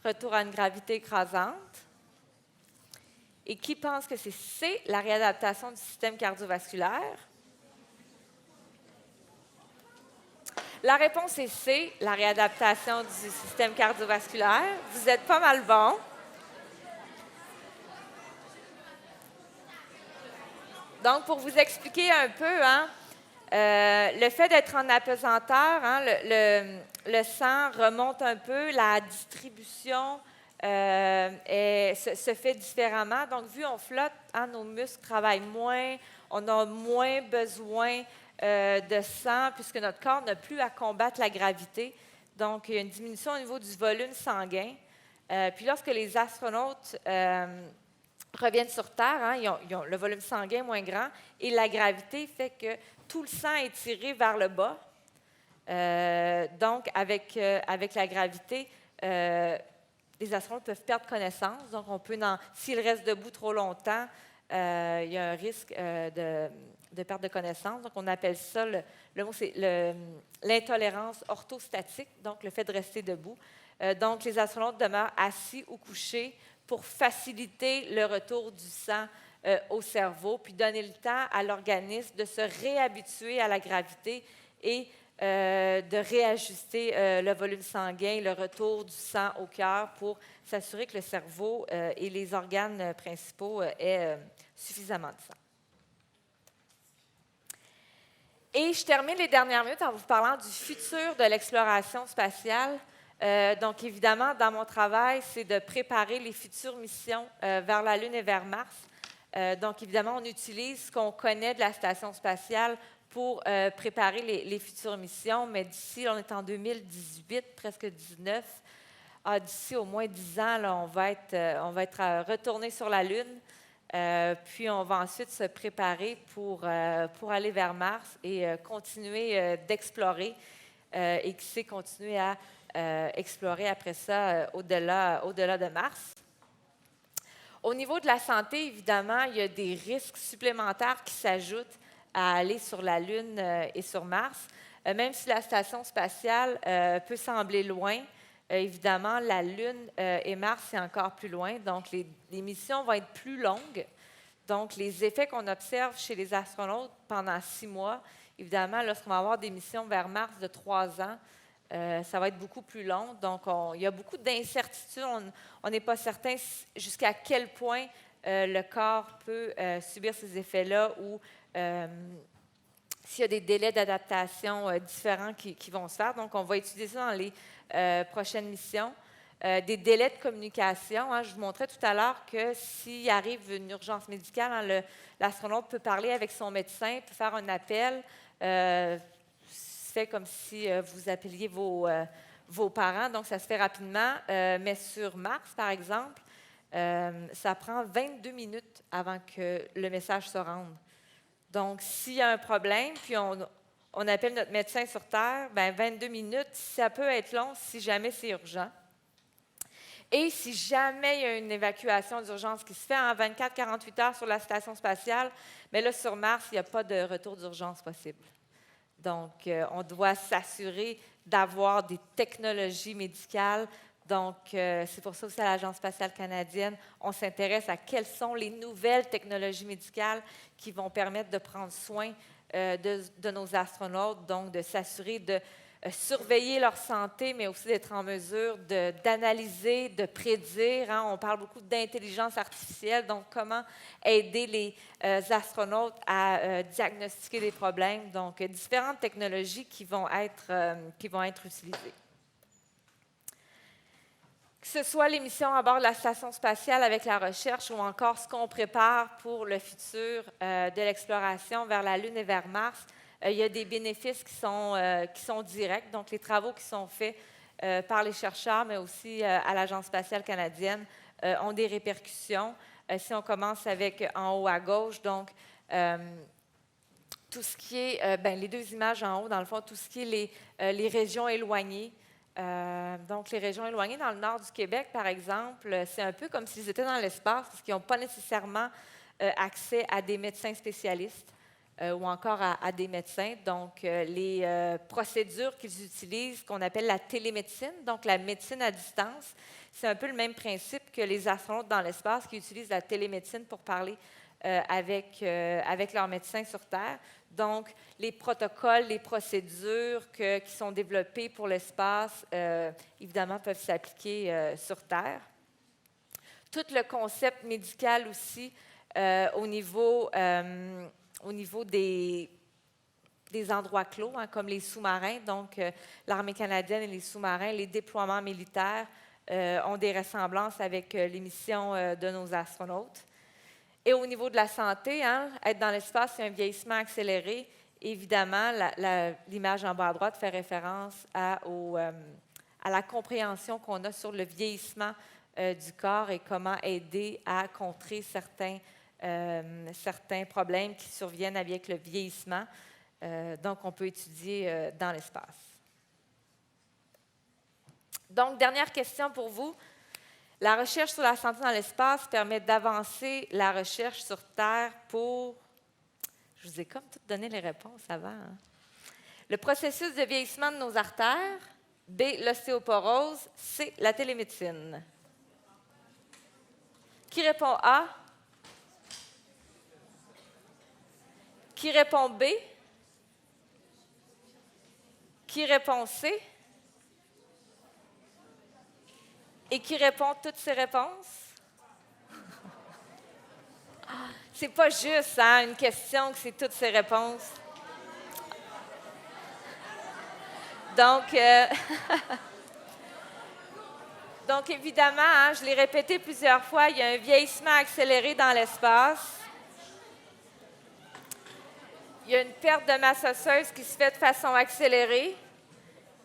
Retour à une gravité écrasante. Et qui pense que c'est C, la réadaptation du système cardiovasculaire? La réponse est C, la réadaptation du système cardiovasculaire. Vous êtes pas mal bon. Donc, pour vous expliquer un peu, hein, le fait d'être en apesanteur, hein, le sang remonte un peu, la distribution se fait différemment. Donc, vu on flotte, hein, nos muscles travaillent moins, on a moins besoin de sang puisque notre corps n'a plus à combattre la gravité. Donc, il y a une diminution au niveau du volume sanguin. Puis, lorsque les astronautes reviennent sur Terre, hein, ils ont le volume sanguin moins grand et la gravité fait que tout le sang est tiré vers le bas. Donc, avec la gravité, les astronautes peuvent perdre connaissance. Donc, s'ils restent debout trop longtemps, il y a un risque de perte de connaissance. Donc, on appelle ça, le mot, c'est l'intolérance orthostatique, donc le fait de rester debout. Donc, les astronautes demeurent assis ou couchés pour faciliter le retour du sang au cerveau, puis donner le temps à l'organisme de se réhabituer à la gravité et de réajuster le volume sanguin, le retour du sang au cœur pour s'assurer que le cerveau et les organes principaux aient suffisamment de sang. Et je termine les dernières minutes en vous parlant du futur de l'exploration spatiale. Donc, évidemment, dans mon travail, c'est de préparer les futures missions vers la Lune et vers Mars. Donc, évidemment, on utilise ce qu'on connaît de la station spatiale pour préparer les futures missions, mais d'ici, on est en 2018, presque 19. D'ici au moins 10 ans, là, on va être retourné sur la Lune. Puis, on va ensuite se préparer pour aller vers Mars et continuer d'explorer et qui sait continuer à explorer après ça au-delà de Mars. Au niveau de la santé, évidemment, il y a des risques supplémentaires qui s'ajoutent à aller sur la Lune et sur Mars. Même si la station spatiale peut sembler loin, évidemment, la Lune et Mars, c'est encore plus loin. Donc, les missions vont être plus longues. Donc, les effets qu'on observe chez les astronautes pendant 6 mois, évidemment, lorsqu'on va avoir des missions vers Mars de 3 ans, ça va être beaucoup plus long. Donc, il y a beaucoup d'incertitudes. On n'est pas certain jusqu'à quel point le corps peut subir ces effets-là ou s'il y a des délais d'adaptation différents qui vont se faire. Donc, on va étudier ça dans les prochaines missions. des délais de communication. Hein. Je vous montrais tout à l'heure que s'il arrive une urgence médicale, hein, l'astronaute peut parler avec son médecin, peut faire un appel. Se fait comme si vous appeliez vos parents, donc ça se fait rapidement. Mais sur Mars, par exemple, ça prend 22 minutes avant que le message se rende. Donc, s'il y a un problème, puis on appelle notre médecin sur Terre, bien 22 minutes, ça peut être long si jamais c'est urgent. Et si jamais il y a une évacuation d'urgence qui se fait en 24-48 heures sur la station spatiale, bien là, sur Mars, il n'y a pas de retour d'urgence possible. Donc, on doit s'assurer d'avoir des technologies médicales. Donc, c'est pour ça aussi à l'Agence spatiale canadienne, on s'intéresse à quelles sont les nouvelles technologies médicales qui vont permettre de prendre soin de nos astronautes, donc de s'assurer de surveiller leur santé, mais aussi d'être en mesure d'analyser, de prédire. Hein. On parle beaucoup d'intelligence artificielle, donc comment aider les astronautes à diagnostiquer des problèmes. Donc, différentes technologies qui vont être utilisées. Que ce soit les missions à bord de la station spatiale avec la recherche ou encore ce qu'on prépare pour le futur de l'exploration vers la Lune et vers Mars, il y a des bénéfices qui sont directs. Donc, les travaux qui sont faits par les chercheurs, mais aussi à l'Agence spatiale canadienne, ont des répercussions. Si on commence avec en haut à gauche, donc, tout ce qui est, les deux images en haut, dans le fond, tout ce qui est les régions éloignées. Donc, les régions éloignées dans le nord du Québec, par exemple, c'est un peu comme s'ils étaient dans l'espace parce qu'ils n'ont pas nécessairement accès à des médecins spécialistes. Ou encore à des médecins. Donc, les procédures qu'ils utilisent, qu'on appelle la télémédecine, donc la médecine à distance, c'est un peu le même principe que les astronautes dans l'espace qui utilisent la télémédecine pour parler avec leurs médecins sur Terre. Donc, les protocoles, les procédures qui sont développées pour l'espace, évidemment, peuvent s'appliquer sur Terre. Tout le concept médical aussi au niveau des endroits clos, hein, comme les sous-marins. Donc, l'armée canadienne et les sous-marins, les déploiements militaires ont des ressemblances avec les missions de nos astronautes. Et au niveau de la santé, hein, être dans l'espace, c'est un vieillissement accéléré. Évidemment, l'image en bas à droite fait référence à la compréhension qu'on a sur le vieillissement du corps et comment aider à contrer certains problèmes qui surviennent avec le vieillissement. Donc, on peut étudier dans l'espace. Donc, dernière question pour vous. La recherche sur la santé dans l'espace permet d'avancer la recherche sur Terre pour... Je vous ai comme tout donné les réponses avant. Hein? Le processus de vieillissement de nos artères. B, l'ostéoporose. C, la télémédecine. Qui répond A? Qui répond B? Qui répond C? Et qui répond toutes ces réponses? C'est pas juste, hein, une question que c'est toutes ces réponses. Donc évidemment, hein, je l'ai répété plusieurs fois, il y a un vieillissement accéléré dans l'espace. Il y a une perte de masse osseuse qui se fait de façon accélérée.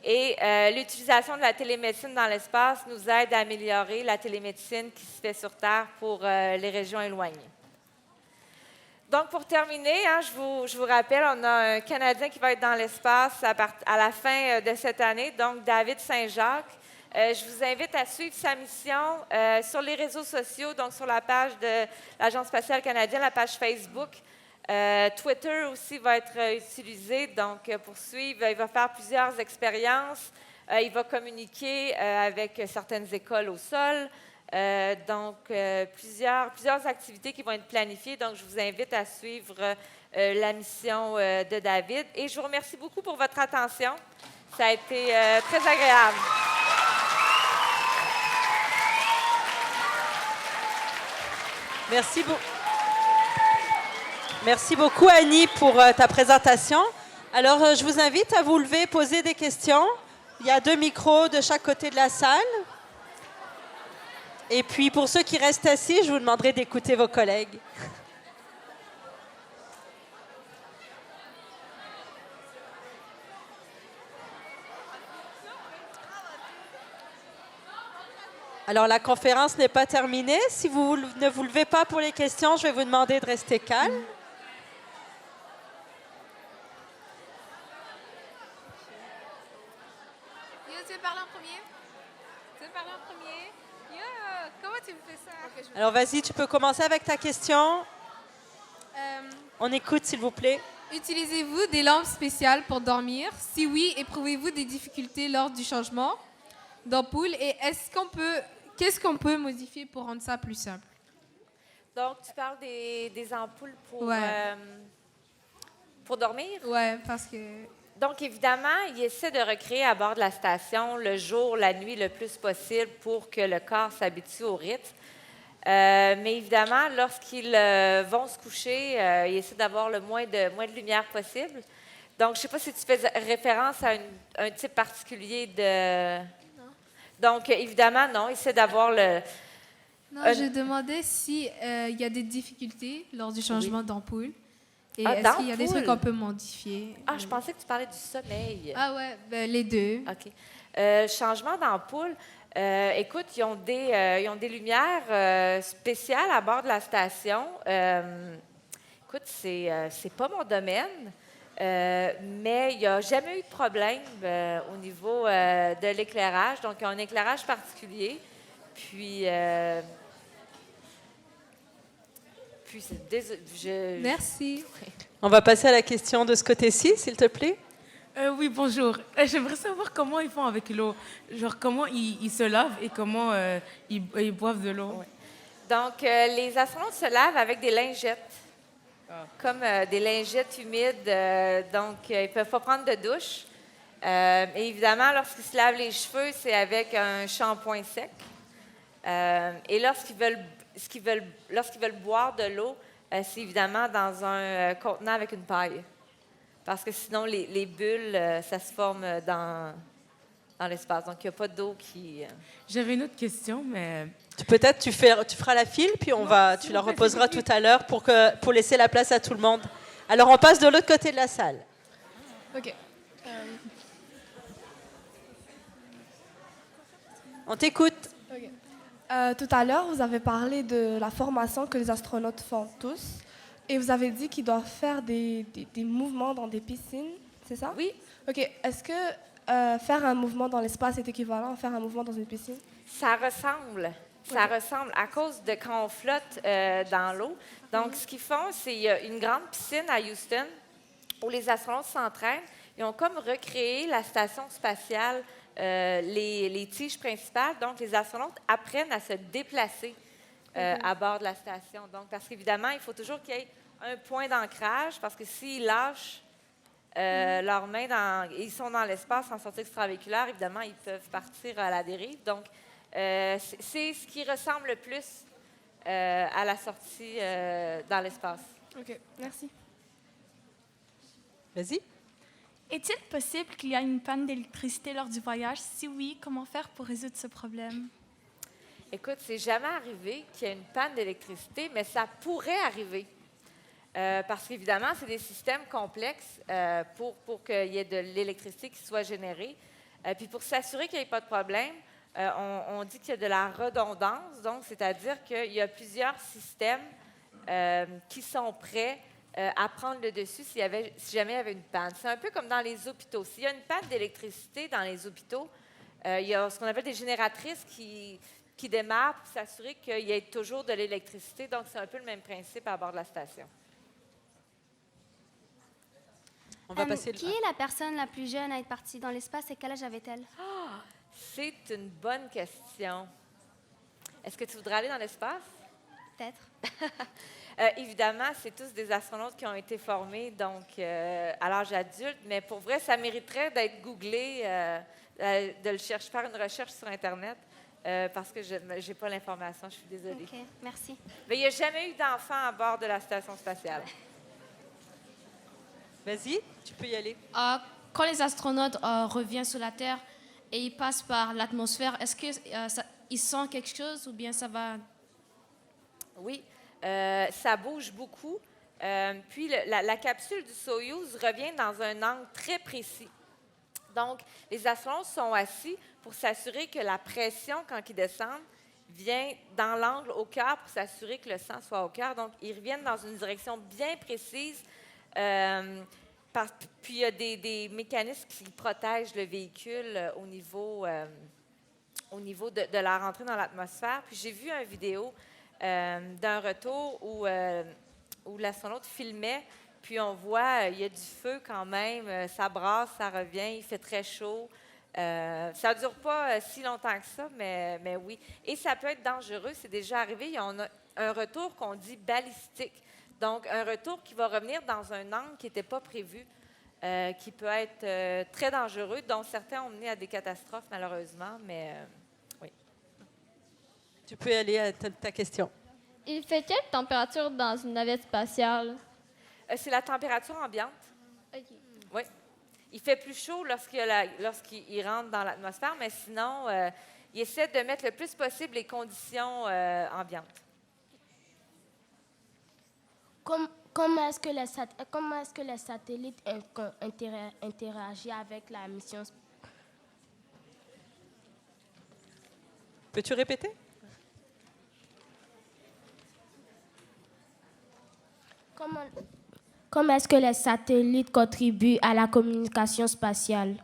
Et l'utilisation de la télémédecine dans l'espace nous aide à améliorer la télémédecine qui se fait sur Terre pour les régions éloignées. Donc, pour terminer, hein, je vous rappelle, on a un Canadien qui va être dans l'espace à la fin de cette année, donc David Saint-Jacques. Je vous invite à suivre sa mission sur les réseaux sociaux, donc sur la page de l'Agence spatiale canadienne, la page Facebook. Twitter aussi va être utilisé, donc pour suivre, il va faire plusieurs expériences, il va communiquer avec certaines écoles au sol, donc plusieurs activités qui vont être planifiées, donc je vous invite à suivre la mission de David. Et je vous remercie beaucoup pour votre attention, ça a été très agréable. Merci beaucoup. Merci beaucoup, Annie, pour ta présentation. Alors, je vous invite à vous lever, poser des questions. Il y a 2 micros de chaque côté de la salle. Et puis, pour ceux qui restent assis, je vous demanderai d'écouter vos collègues. Alors, la conférence n'est pas terminée. Si vous ne vous levez pas pour les questions, je vais vous demander de rester calme. Yo, tu veux parler en premier? Tu veux parler en premier? Yo, comment tu me fais ça? Ok, Alors, vas-y, tu peux commencer avec ta question. On écoute, s'il vous plaît. Utilisez-vous des lampes spéciales pour dormir? Si oui, éprouvez-vous des difficultés lors du changement d'ampoule? Et qu'est-ce qu'on peut modifier pour rendre ça plus simple? Donc, tu parles des ampoules Ouais. pour dormir? Ouais, parce que... Donc, évidemment, il essaie de recréer à bord de la station le jour, la nuit, le plus possible pour que le corps s'habitue au rythme. Mais évidemment, lorsqu'ils vont se coucher, ils essaient d'avoir le moins de lumière possible. Donc, je ne sais pas si tu fais référence à un type particulier de... Non. Donc, évidemment, non, ils essaient d'avoir le... Non, je demandais si il y a des difficultés lors du changement d'ampoule. Et Ah, est-ce qu'il y a des trucs d'ampoule? qu'on peut modifier? Ah, je pensais que tu parlais du sommeil. Ah ouais, ben, les deux. OK. Changement d'ampoule. Écoute, ils ont des lumières spéciales à bord de la station. Écoute, c'est pas mon domaine, mais il n'y a jamais eu de problème au niveau de l'éclairage. Donc, ils ont un éclairage particulier. Puis Merci. On va passer à la question de ce côté-ci, s'il te plaît. Oui, bonjour. J'aimerais savoir comment ils font avec l'eau. Genre, comment ils se lavent et comment ils boivent de l'eau. Ouais. Donc, les astronautes se lavent avec des lingettes, comme des lingettes humides. Donc, ils ne peuvent pas prendre de douche. Et évidemment, lorsqu'ils se lavent les cheveux, c'est avec un shampoing sec. Et lorsqu'ils veulent boire de l'eau, c'est évidemment dans un contenant avec une paille. Parce que sinon, les bulles, ça se forme dans l'espace. Donc, il n'y a pas d'eau qui... J'avais une autre question, mais... Peut-être tu feras la file, puis tu la reposeras tout à l'heure pour laisser la place à tout le monde. Alors, on passe de l'autre côté de la salle. OK. On t'écoute. OK. Tout à l'heure, vous avez parlé de la formation que les astronautes font tous. Et vous avez dit qu'ils doivent faire des mouvements dans des piscines, c'est ça? Oui. OK. Est-ce que faire un mouvement dans l'espace est équivalent à faire un mouvement dans une piscine? Ça ressemble. Ça ressemble à cause de quand on flotte dans l'eau. Donc, ce qu'ils font, c'est qu'il y a une grande piscine à Houston où les astronautes s'entraînent. Ils ont comme recréé la station spatiale, les tiges principales. Donc, les astronautes apprennent à se déplacer à bord de la station. Donc, parce qu'évidemment, il faut toujours qu'il y ait un point d'ancrage, parce que s'ils lâchent leurs mains, ils sont dans l'espace en sortie extravéhiculaire, évidemment, ils peuvent partir à la dérive. Donc, c'est ce qui ressemble le plus à la sortie dans l'espace. OK. Merci. Vas-y. Est-il possible qu'il y ait une panne d'électricité lors du voyage? Si oui, comment faire pour résoudre ce problème? Écoute, c'est jamais arrivé qu'il y ait une panne d'électricité, mais ça pourrait arriver. Parce qu'évidemment, c'est des systèmes complexes pour qu'il y ait de l'électricité qui soit générée. Puis pour s'assurer qu'il n'y ait pas de problème, on dit qu'il y a de la redondance, donc c'est-à-dire qu'il y a plusieurs systèmes qui sont prêts à prendre le dessus si jamais il y avait une panne. C'est un peu comme dans les hôpitaux. S'il y a une panne d'électricité dans les hôpitaux, il y a ce qu'on appelle des génératrices qui démarrent pour s'assurer qu'il y ait toujours de l'électricité. Donc, c'est un peu le même principe à bord de la station. On va passer Qui est la personne la plus jeune à être partie dans l'espace et quel âge avait-elle? C'est une bonne question. Est-ce que tu voudrais aller dans l'espace? Peut-être. Évidemment, c'est tous des astronautes qui ont été formés donc, à l'âge adulte, mais pour vrai, ça mériterait d'être googlé, de le chercher, faire une recherche sur Internet, parce que je n'ai pas l'information, je suis désolée. OK, merci. Mais il n'y a jamais eu d'enfants à bord de la station spatiale. Vas-y, tu peux y aller. Quand les astronautes reviennent sur la Terre et ils passent par l'atmosphère, est-ce que il sent quelque chose ou bien ça va? Oui, ça bouge beaucoup. Puis la capsule du Soyouz revient dans un angle très précis. Donc, les astronautes sont assis pour s'assurer que la pression, quand ils descendent, vient dans l'angle au cœur pour s'assurer que le sang soit au cœur. Donc, ils reviennent dans une direction bien précise. Puis, il y a des mécanismes qui protègent le véhicule au niveau de la rentrée dans l'atmosphère. Puis, j'ai vu une vidéo d'un retour où l'astronaute filmait, puis on voit, il y a du feu quand même, ça brasse, ça revient, il fait très chaud. Ça ne dure pas si longtemps que ça, mais oui. Et ça peut être dangereux, c'est déjà arrivé. Il y a un retour qu'on dit balistique. Donc, un retour qui va revenir dans un angle qui n'était pas prévu, qui peut être très dangereux, dont certains ont mené à des catastrophes, malheureusement, mais oui. Tu peux aller à ta question. Il fait quelle température dans une navette spatiale? C'est la température ambiante. OK. Oui. Il fait plus chaud lorsqu'il rentre dans l'atmosphère, mais sinon, il essaie de mettre le plus possible les conditions ambiantes. Comment est-ce que le satellite interagit avec la mission? Peux-tu répéter? Comment est-ce que les satellites contribuent à la communication spatiale?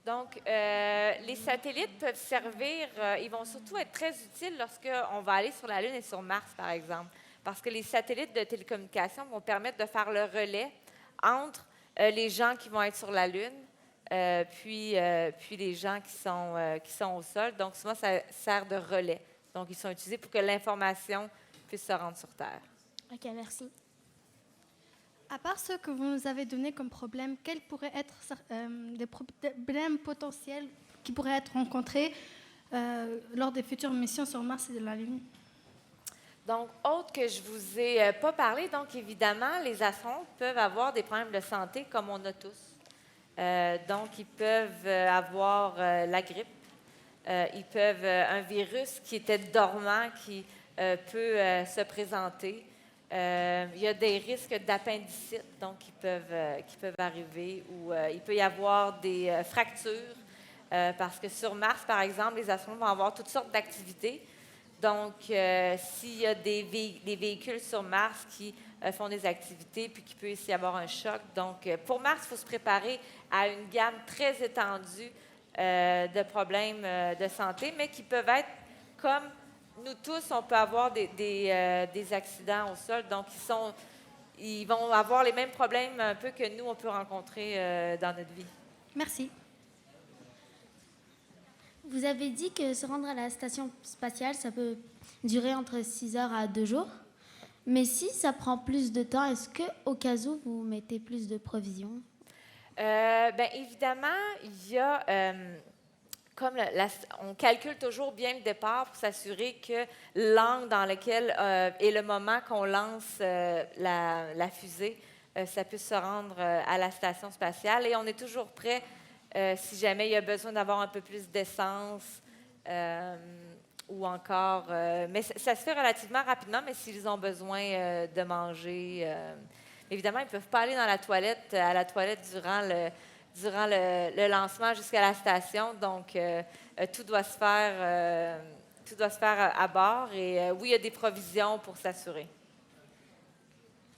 Donc, les satellites peuvent servir, ils vont surtout être très utiles lorsqu'on va aller sur la Lune et sur Mars, par exemple, parce que les satellites de télécommunication vont permettre de faire le relais entre les gens qui vont être sur la Lune, puis les gens qui sont au sol. Donc, souvent, ça sert de relais. Donc, ils sont utilisés pour que l'information puisse se rendre sur Terre. OK, merci. À part ceux que vous nous avez donnés comme problème, quels pourraient être des problèmes potentiels qui pourraient être rencontrés lors des futures missions sur Mars et de la Lune? Donc, autre que je ne vous ai pas parlé, donc évidemment, les astronautes peuvent avoir des problèmes de santé comme on a tous. Donc, ils peuvent avoir la grippe, ils peuvent un virus qui était dormant qui peut se présenter. Il y a des risques d'appendicite, donc qui peuvent arriver, ou il peut y avoir des fractures, parce que sur Mars, par exemple, les astronautes vont avoir toutes sortes d'activités. Donc, s'il y a des véhicules sur Mars qui font des activités, puis qu'il peut aussi y avoir un choc. Donc, pour Mars, il faut se préparer à une gamme très étendue de problèmes de santé, mais qui peuvent être comme nous tous, on peut avoir des accidents au sol, donc ils vont avoir les mêmes problèmes un peu que nous, on peut rencontrer dans notre vie. Merci. Vous avez dit que se rendre à la station spatiale, ça peut durer entre 6 heures à 2 jours. Mais si ça prend plus de temps, est-ce qu'au cas où, vous mettez plus de provisions? Bien, évidemment, il y a... on calcule toujours bien le départ pour s'assurer que l'angle dans lequel est le moment qu'on lance la fusée, ça puisse se rendre à la station spatiale. Et on est toujours prêt si jamais il y a besoin d'avoir un peu plus d'essence ou encore... mais ça se fait relativement rapidement, mais s'ils ont besoin de manger... évidemment, ils ne peuvent pas aller à la toilette durant le lancement jusqu'à la station. Donc, tout doit se faire à bord. Et oui, il y a des provisions pour s'assurer.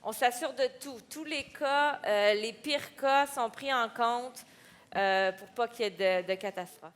On s'assure de tout. Tous les cas, les pires cas sont pris en compte pour pas qu'il y ait de catastrophe.